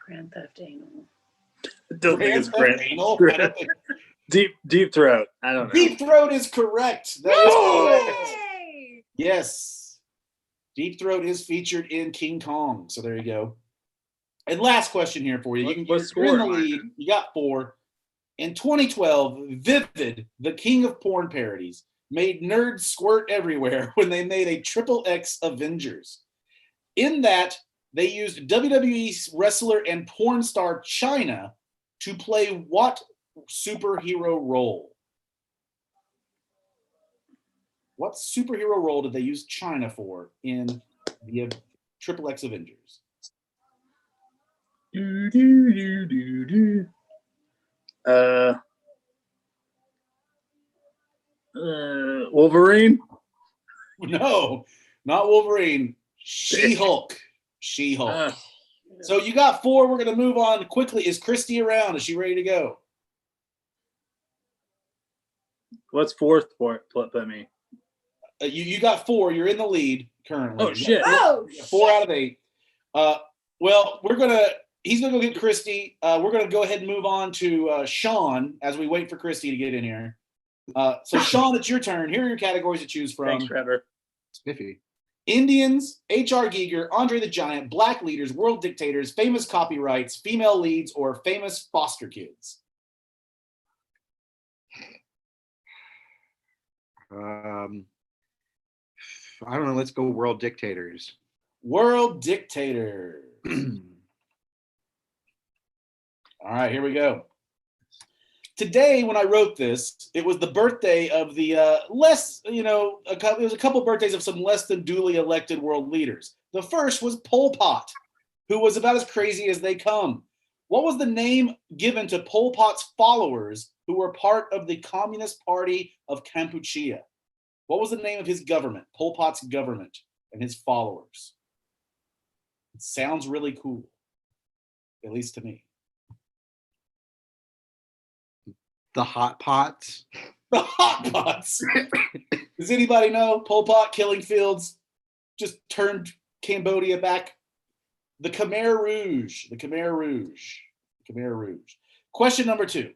Grand Theft Anal. I don't think it's Grand Grant. Theft Anal? I don't think- Deep Throat. I don't know. Deep Throat is correct. That is correct. Yes. Deep Throat is featured in King Kong. So there you go. And last question here for you. You're in the lead. You got 4. In 2012, Vivid, the king of porn parodies, made nerds squirt everywhere when they made a XXX Avengers. In that, they used WWE wrestler and porn star Chyna to play what superhero role? What superhero role did they use Chyna for in the XXX Avengers? Wolverine? No, not Wolverine. She-Hulk. She-Hulk. So you got 4. We're going to move on quickly. Is Christy around? Is she ready to go? What's 4th put me? You got 4. You're in the lead currently. Oh, shit. Oh, 4 out of 8. Well, he's gonna go get Christy. We're gonna go ahead and move on to Sean as we wait for Christy to get in here. So Sean, it's your turn. Here are your categories to choose from. Thanks, Trevor. Spiffy. Indians, H.R. Giger, Andre the Giant, black leaders, world dictators, famous copyrights, female leads, or famous foster kids. I don't know. Let's go world dictators. World dictator. All right, here we go. Today, when I wrote this, it was the birthday of the it was a couple birthdays of some less than duly elected world leaders. The first was Pol Pot, who was about as crazy as they come. What was the name given to Pol Pot's followers who were part of the Communist Party of Kampuchea? What was the name of his government, Pol Pot's government, and his followers? It sounds really cool, at least to me. The Hot Pots. The Hot Pots. Does anybody know? Pol Pot killing fields just turned Cambodia back. The Khmer Rouge. The Khmer Rouge. The Khmer Rouge. Question number 2.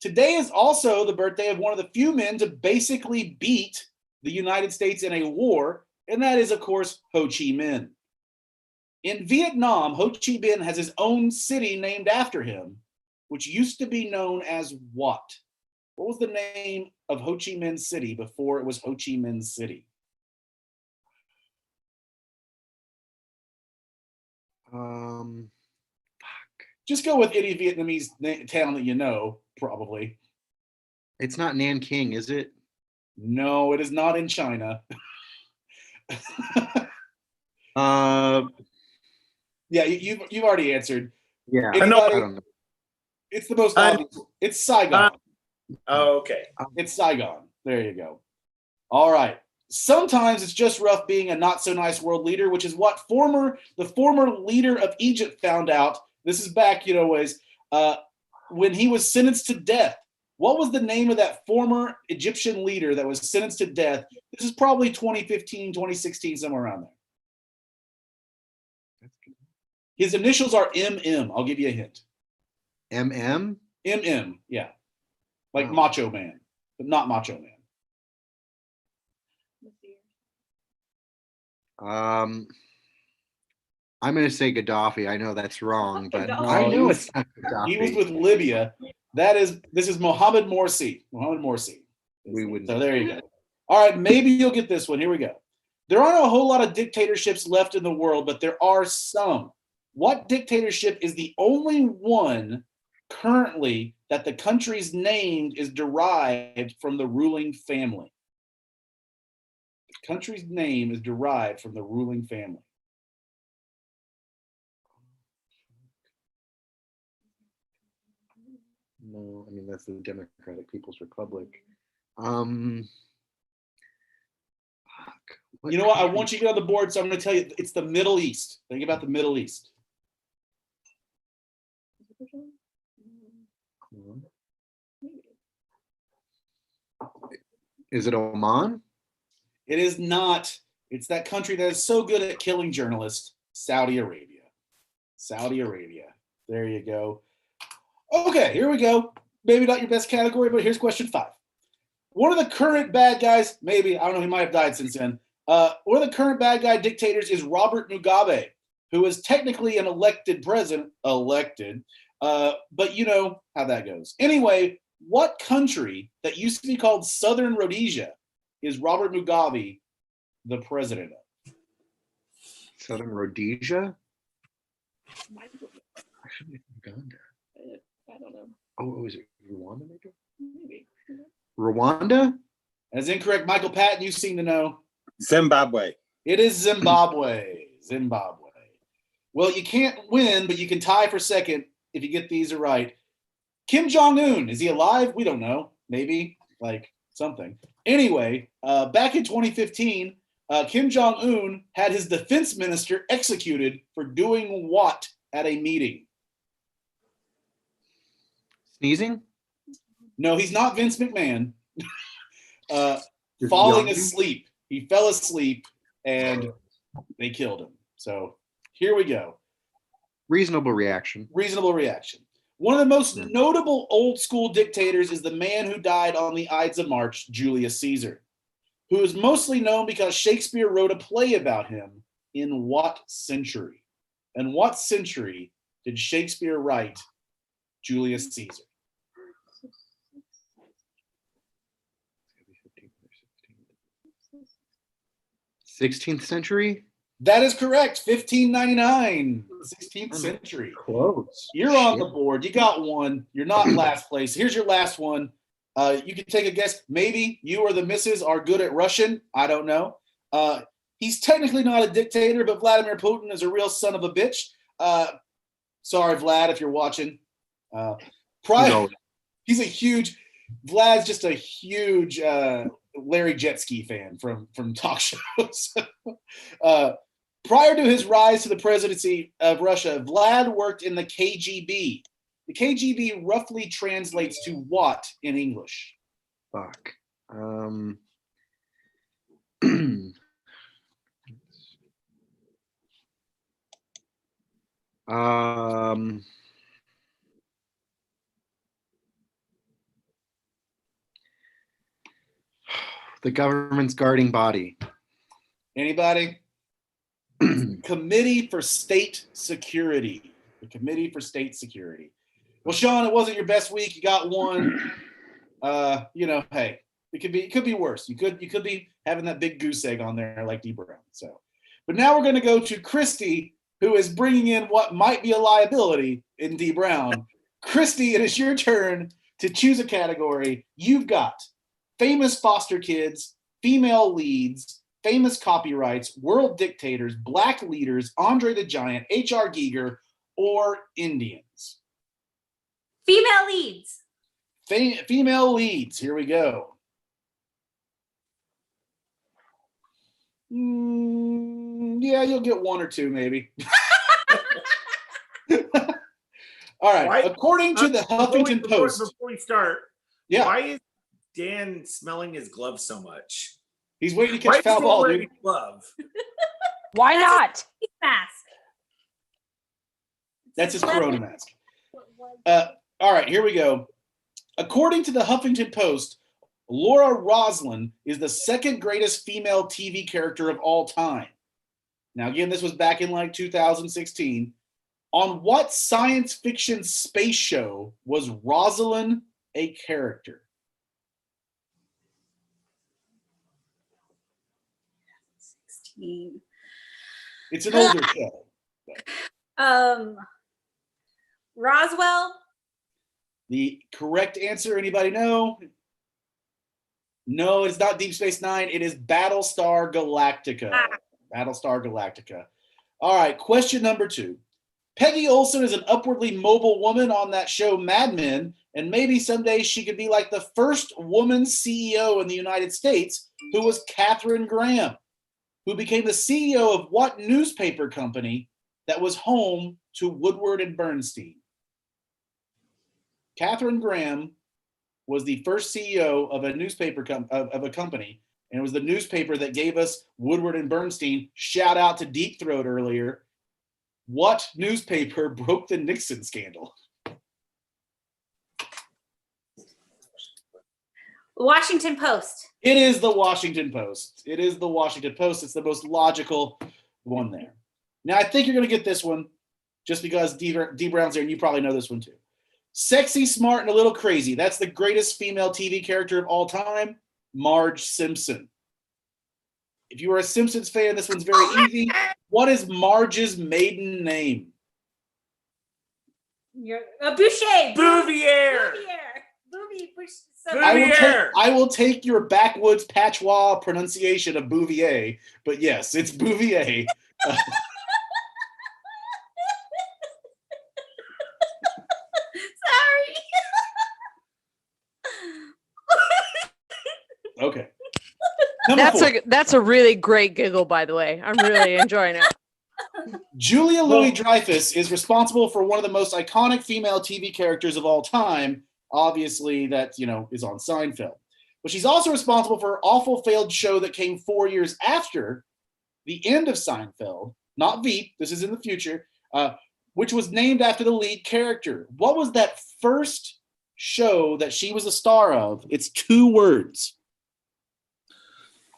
Today is also the birthday of one of the few men to basically beat the United States in a war, and that is, of course, Ho Chi Minh. In Vietnam, Ho Chi Minh has his own city named after him, which used to be known as what? What was the name of Ho Chi Minh City before it was Ho Chi Minh City? Just go with any Vietnamese town that you know, probably. It's not Nanking, is it? No, it is not in China. Yeah, you've already answered. Yeah. Anybody? I don't know. It's the most obvious. It's Saigon. Oh, okay. It's Saigon. There you go. All right. Sometimes it's just rough being a not so nice world leader, which is what the former leader of Egypt found out. This is back, ways, when he was sentenced to death. What was the name of that former Egyptian leader that was sentenced to death? This is probably 2015, 2016, somewhere around there. His initials are MM. I'll give you a hint. MM? MM, yeah. Like Oh. Macho Man, but not Macho Man. I'm going to say Gaddafi. I know that's wrong, but Gaddafi. I know it's not Gaddafi. He was with Libya. This is Mohammed Morsi. Mohammed Morsi. We wouldn't. So there you go. All right, maybe you'll get this one. Here we go. There aren't a whole lot of dictatorships left in the world, but there are some. What dictatorship is the only one currently that the country's name is derived from the ruling family? The country's name is derived from the ruling family. No, I mean that's the Democratic People's Republic. You know what? I want you to get on the board, so I'm going to tell you it's the Middle East. Think about the Middle East. Is it Oman? It is not. It's that country that is so good at killing journalists, Saudi Arabia. Saudi Arabia. There you go. Okay, here we go. Maybe not your best category, but here's question 5. One of the current bad guys, maybe, I don't know, he might have died since then. One of the current bad guy dictators is Robert Mugabe, who is technically an elected president, but you know how that goes. Anyway, what country that used to be called Southern Rhodesia is Robert Mugabe the president of? Southern Rhodesia? Actually, Uganda. I don't know. Oh, is it Rwanda? Maybe. Rwanda? That's incorrect. Michael Patton, you seem to know. Zimbabwe. It is Zimbabwe. Zimbabwe. Well, you can't win, but you can tie for second if you get these right. Kim Jong-un, is he alive? We don't know. Maybe, like something. Anyway, back in 2015, Kim Jong-un had his defense minister executed for doing what at a meeting? Sneezing? No, he's not Vince McMahon. Falling asleep. He fell asleep and they killed him. So here we go. Reasonable reaction. Reasonable reaction. One of the most notable old school dictators is the man who died on the Ides of March, Julius Caesar, who is mostly known because Shakespeare wrote a play about him in what century? And what century did Shakespeare write Julius Caesar? 16th century? That is correct. 1599, 16th century. Close. You're on the board. You got one. You're not in last place. Here's your last one. You can take a guess. Maybe you or the missus are good at Russian. I don't know. He's technically not a dictator, but Vladimir Putin is a real son of a bitch. Sorry, Vlad, if you're watching. He's a huge. Vlad's just a huge Larry Jetski fan from talk shows. Prior to his rise to the presidency of Russia, Vlad worked in the KGB. The KGB roughly translates to what in English? Fuck. The government's guarding body. Anybody? Committee for State Security. The Committee for State Security. Well, Sean, it wasn't your best week. You got one. Hey, it could be worse. You could be having that big goose egg on there like D Brown. So, but now we're going to go to Christy, who is bringing in what might be a liability in D Brown. Christy, it is your turn to choose a category. You've got famous foster kids, female leads, famous copyrights, world dictators, black leaders, Andre the Giant, H.R. Giger, or Indians? Female leads. Female leads. Here we go. Yeah, you'll get one or two, maybe. All right. Why- According to the Huffington Post. Before we start, Yeah. why is Dan smelling his glove so much? He's waiting to Why catch is foul Dan ball, wearing dude. a glove? Why not? Mask. That's his Corona mask. All right, here we go. According to the Huffington Post, Laura Roslin is the second greatest female TV character of all time. Now, again, this was back in like 2016. On what science fiction space show was Rosalind a character? It's an older show. Roswell. The correct answer, anybody know? No, it's not Deep Space Nine. It is Battlestar Galactica. Battlestar Galactica. All right, question number 2. Peggy Olson is an upwardly mobile woman on that show Mad Men, and maybe someday she could be like the first woman CEO in the United States, who was Katharine Graham, who became the CEO of what newspaper company that was home to Woodward and Bernstein? Katharine Graham was the first CEO of a newspaper of a company, and it was the newspaper that gave us Woodward and Bernstein. Shout out to Deep Throat earlier. What newspaper broke the Nixon scandal? Washington Post. It is the Washington Post. It is the Washington Post. It's the most logical one there. Now, I think you're going to get this one just because D Brown's there, and you probably know this one too. Sexy, smart, and a little crazy. That's the greatest female TV character of all time, Marge Simpson. If you are a Simpsons fan, this one's very easy. What is Marge's maiden name? Boucher. Bouvier. I will take your backwoods patois pronunciation of Bouvier, but yes, it's Bouvier. Okay. That's a really great giggle, by the way. I'm really enjoying it. Julia Louis-Dreyfus is responsible for one of the most iconic female TV characters of all time. Obviously, that is on Seinfeld. But she's also responsible for an awful failed show that came 4 years after the end of Seinfeld. Not Veep. This is in the future. Which was named after the lead character. What was that first show that she was a star of? It's 2 words.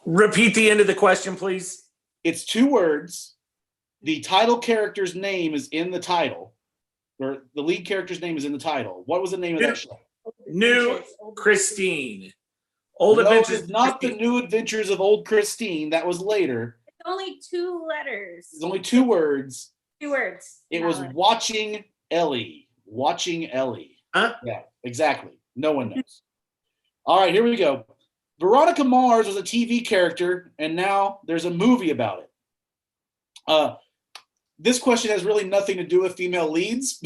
Repeat the end of the question, please. It's 2 words. The title character's name is in the title. Or the lead character's name is in the title. What was the name of that show? New Christine. Old Adventures. It's not the New Adventures of Old Christine. That was later. It's only 2 letters. It's only 2 words. 2 words. It was Watching Ellie. Watching Ellie. Huh? Yeah, exactly. No one knows. All right, here we go. Veronica Mars was a TV character, and now there's a movie about it. This question has really nothing to do with female leads.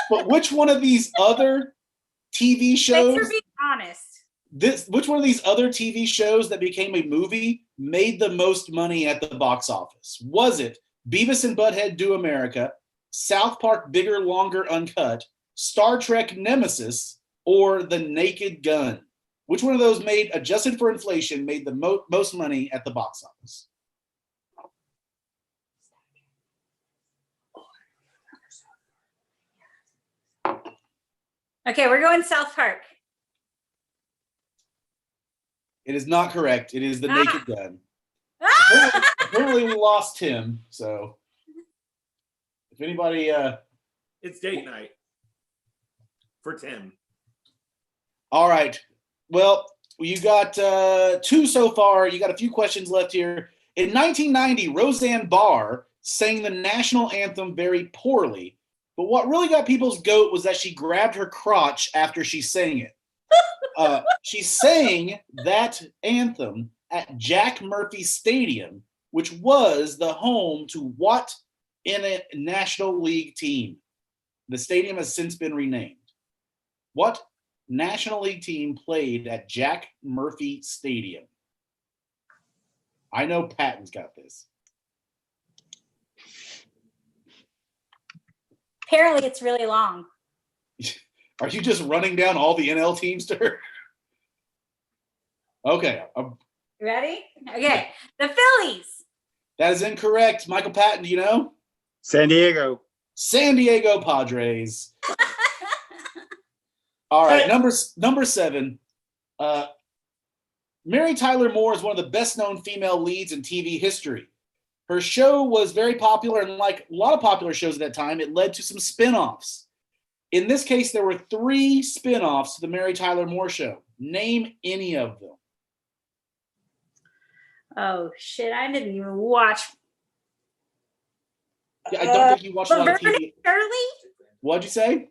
But which one of these other TV shows? Thanks for being honest. Which one of these other TV shows that became a movie made the most money at the box office? Was it Beavis and Butthead Do America, South Park Bigger, Longer, Uncut, Star Trek Nemesis, or The Naked Gun? Which one of those made, adjusted for inflation, made the most money at the box office? Okay, we're going South Park. It is not correct. It is The Naked Gun. Apparently we lost Tim, so if anybody... It's date night for Tim. All right. Well, you got 2 so far. You got a few questions left here. In 1990, Roseanne Barr sang the national anthem very poorly, but what really got people's goat was that she grabbed her crotch after she sang it. She sang that anthem at Jack Murphy Stadium, which was the home to what in a National League team. The stadium has since been renamed. What National League team played at Jack Murphy Stadium? I know Patton's got this. Apparently, it's really long. Are you just running down all the NL teams to her? Okay. Ready? Okay. The Phillies. That is incorrect. Michael Patton, do you know? San Diego. San Diego Padres. All right, number 7. Mary Tyler Moore is one of the best-known female leads in TV history. Her show was very popular, and like a lot of popular shows at that time, it led to some spin-offs. In this case, there were 3 spin-offs to the Mary Tyler Moore show. Name any of them. Oh, shit. I didn't even watch. I don't think you watched a lot of Laverne TV. and Shirley? What'd you say?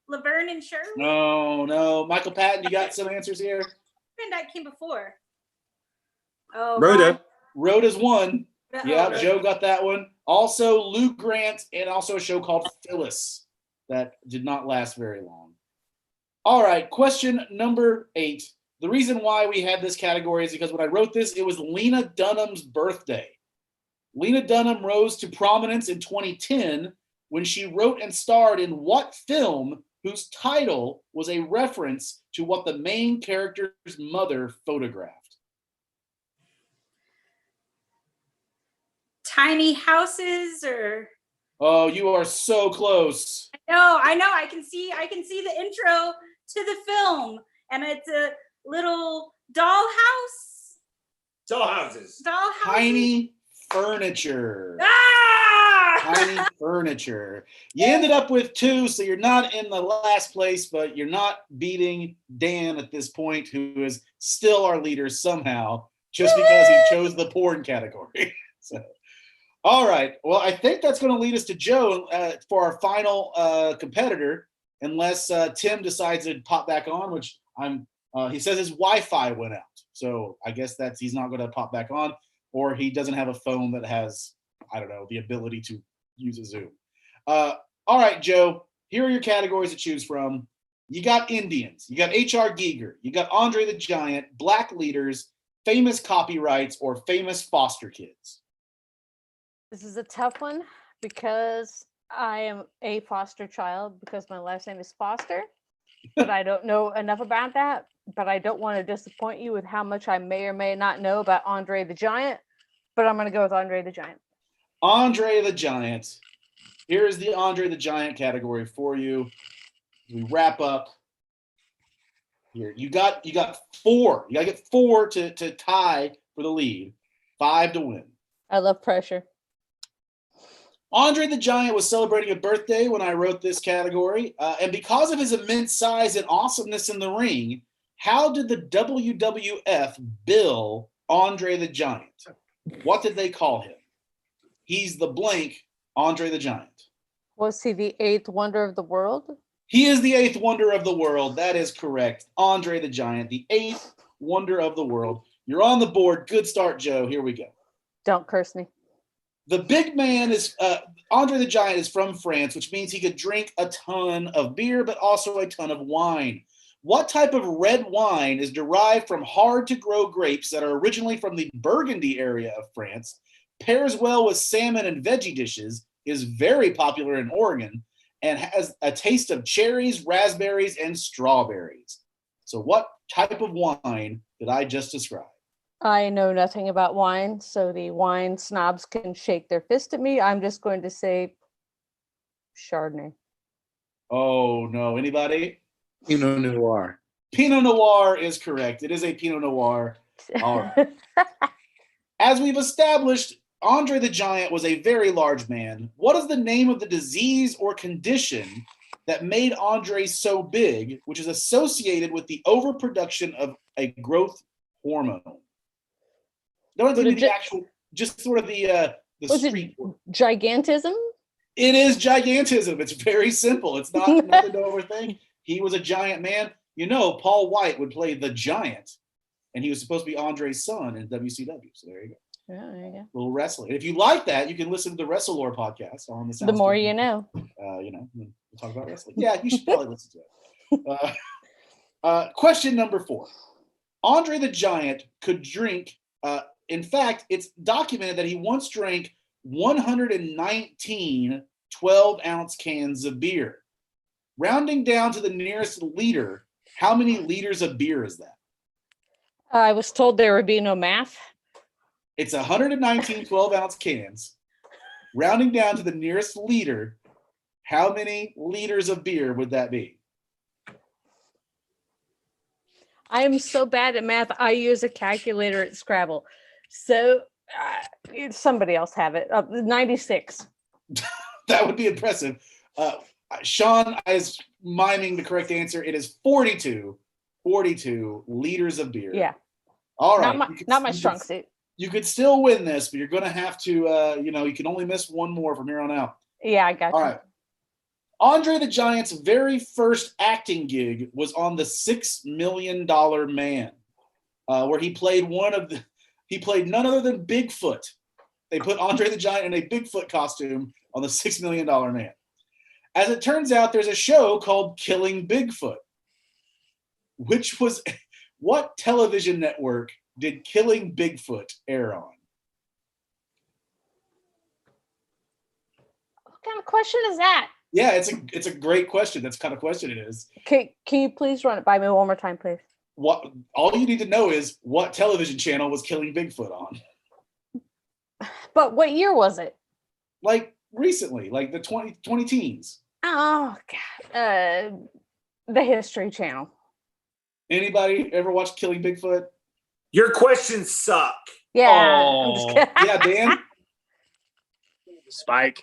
Laverne and Shirley? No. Michael Patton, you got some answers here? And that came before. Oh, Rhoda. Rhoda's one. God. Yeah, Oh, Joe got that one. Also, Lou Grant, and also a show called Phyllis that did not last very long. All right, question number 8. The reason why we had this category is because when I wrote this, it was Lena Dunham's birthday. Lena Dunham rose to prominence in 2010 when she wrote and starred in what film whose title was a reference to what the main character's mother photographed? Tiny houses or Oh, you are so close. I know. I can see the intro to the film, and it's a little dollhouse. Dollhouses. Tiny furniture. Ah! Tiny furniture. You ended up with 2, so you're not in the last place, but you're not beating Dan at this point, who is still our leader somehow, just because he chose the porn category. So, all right. Well, I think that's going to lead us to Joe for our final competitor, unless Tim decides to pop back on, which he says his Wi-Fi went out. So I guess he's not going to pop back on, or he doesn't have a phone that has, I don't know, the ability to use a Zoom. All right, Joe, here are your categories to choose from. You got Indians, you got H.R. Giger, you got Andre the Giant, Black Leaders, famous copyrights, or famous foster kids. This is a tough one because I am a foster child because my last name is Foster, but I don't know enough about that. But I don't want to disappoint you with how much I may or may not know about Andre the Giant, but I'm going to go with Andre the Giant. Andre the Giant. Here is the Andre the Giant category for you. We wrap up here. You got 4. You got to get 4 to tie for the lead, 5 to win. I love pressure. Andre the Giant was celebrating a birthday when I wrote this category, and because of his immense size and awesomeness in the ring, how did the WWF bill Andre the Giant? What did they call him? He's the blank Andre the Giant. Was he the 8th wonder of the world? He is the 8th wonder of the world. That is correct. Andre the Giant, the 8th wonder of the world. You're on the board. Good start, Joe. Here we go. Don't curse me. The big man is Andre the Giant is from France, which means he could drink a ton of beer, but also a ton of wine. What type of red wine is derived from hard-to-grow grapes that are originally from the Burgundy area of France, pairs well with salmon and veggie dishes, is very popular in Oregon, and has a taste of cherries, raspberries, and strawberries? So what type of wine did I just describe? I know nothing about wine, so the wine snobs can shake their fist at me. I'm just going to say Chardonnay. Oh, no. Anybody? Pinot Noir. Pinot Noir is correct. It is a Pinot Noir. All right. As we've established, Andre the Giant was a very large man. What is the name of the disease or condition that made Andre so big, which is associated with the overproduction of a growth hormone? Don't have to do the actual, just sort of the street word. Gigantism? It is gigantism. It's very simple. It's not nothing to overthink. He was a giant man. You know, Paul White would play the Giant, and he was supposed to be Andre's son in WCW. So there you go. Yeah, there you go. Little wrestling. If you like that, you can listen to the WrestleLore podcast on the SoundsTooth. The more you know. We'll talk about wrestling. Yeah, you should probably listen to it. Question number 4. Andre the Giant could drink, in fact, it's documented that he once drank 119 12-ounce cans of beer. Rounding down to the nearest liter, how many liters of beer is that? I was told there would be no math. It's 119 12-ounce cans. Rounding down to the nearest liter, how many liters of beer would that be? I am so bad at math. I use a calculator at Scrabble. So somebody else have it. 96. That would be impressive. Sean is miming the correct answer. It is 42 liters of beer. Yeah. All right. Not my strong suit. You could still win this, but you're going to have to, you can only miss one more from here on out. Yeah, I got you. All right. Andre the Giant's very first acting gig was on The $6 Million Man, where he played none other than Bigfoot. They put Andre the Giant in a Bigfoot costume on The $6 Million Man. As it turns out, there's a show called Killing Bigfoot, what television network did Killing Bigfoot air on? What kind of question is that? Yeah, it's a great question. That's the kind of question it is. Can you please run it by me one more time, please? All you need to know is what television channel was Killing Bigfoot on? But what year was it? Like recently, like the 20 teens. Oh God. The History Channel. Anybody ever watched Killing Bigfoot? Your questions suck. Yeah. I'm just kidding. Yeah, Dan? Spike.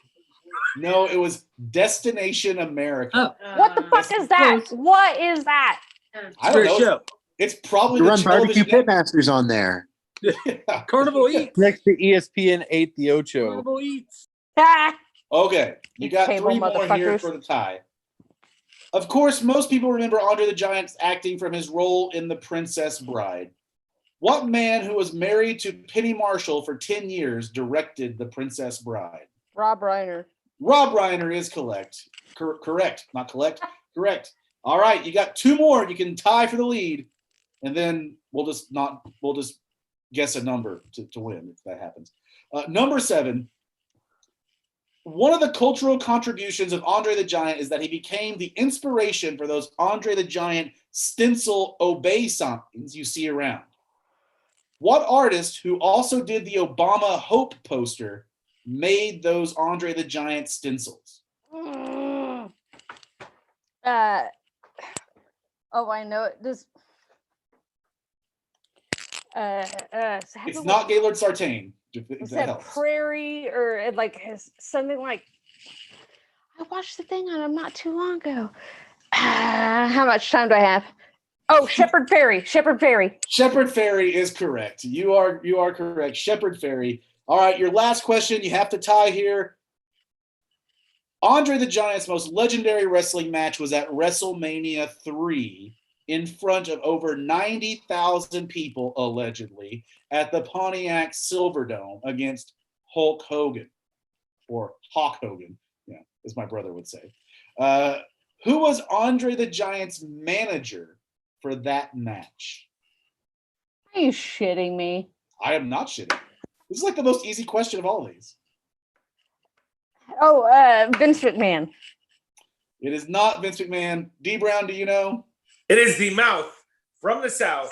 No, it was Destination America. What the fuck is that? What is that? I don't know. Show. It's probably You the run barbecue television. pitmasters on there. Carnival Eats. Next to ESPN 8 The Ocho. Carnival Eats. Okay, you got cable 3 more here motherfuckers. for the tie. Of course, most people remember Andre the Giant's acting from his role in The Princess Bride. What man who was married to Penny Marshall for 10 years directed The Princess Bride? Rob Reiner. Rob Reiner is correct. Correct. Not collect. Correct. All right, you got 2 more. You can tie for the lead, and then we'll just guess a number to win if that happens. Number 7. One of the cultural contributions of Andre the Giant is that he became the inspiration for those Andre the Giant stencil obey signs you see around. What artist who also did the Obama Hope poster made those Andre the Giant stencils? I know it. It's not Gaylord Sartain. Is that Prairie or something like? I watched the thing on him not too long ago. How much time do I have? Oh, Shepard Fairey. Shepard Fairey. Shepard Fairey is correct. You are correct. Shepard Fairey. All right, your last question. You have to tie here. Andre the Giant's most legendary wrestling match was at WrestleMania 3 in front of over 90,000 people, allegedly, at the Pontiac Silverdome against Hulk Hogan, or Hawk Hogan, as my brother would say. Who was Andre the Giant's manager for that match? Are you shitting me? I am not shitting. This is like the most easy question of all of these. Oh, Vince McMahon. It is not Vince McMahon. D. Brown, do you know? It is the mouth from the South.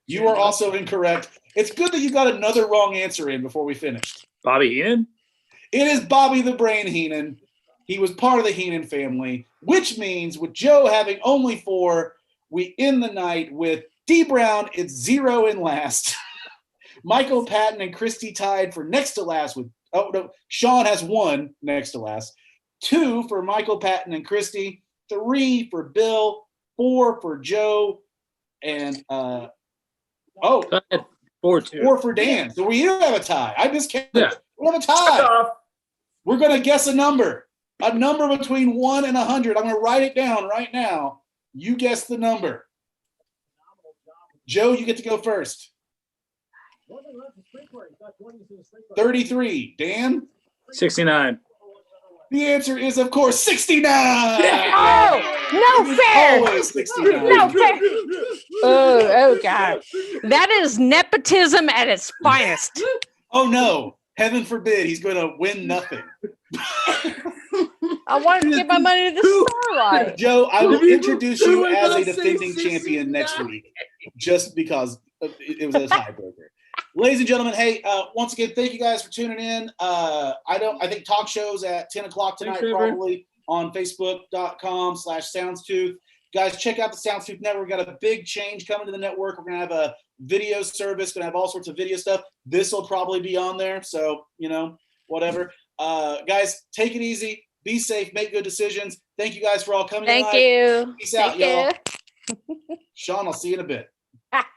You are also incorrect. It's good that you got another wrong answer in before we finished. Bobby Heenan? It is Bobby the Brain Heenan. He was part of the Heenan family, which means with Joe having only 4, we end the night with D. Brown, it's 0 in last. Michael Patton and Christy tied for next to last with, Sean has 1 next to last. 2 for Michael Patton and Christy. 3 for Bill. 4 for Joe. And 4-2. 4 for Dan. So we do have a tie. I just can't. Yeah. We have a tie. We're going to guess a number between 1 and 100. I'm going to write it down right now. You guess the number. Joe, you get to go first. 33. Dan? 69. The answer is, of course, 69. Oh, no fair. Always 69. No fair. Oh God. That is nepotism at its finest. Oh no, heaven forbid he's going to win nothing. I wanted to give my money to the Starlight. Joe, I will introduce you as a defending champion next week, just because it was a tiebreaker. Ladies and gentlemen, hey, once again, thank you guys for tuning in. I think talk shows at 10 o'clock tonight, probably on facebook.com/SoundsTooth. Guys, check out the SoundsTooth Network. We've got a big change coming to the network. We're going to have a video service, going to have all sorts of video stuff. This will probably be on there. So, whatever. Guys, take it easy. Be safe. Make good decisions. Thank you guys for all coming Thank tonight. you. Peace out, y'all. Sean, I'll see you in a bit.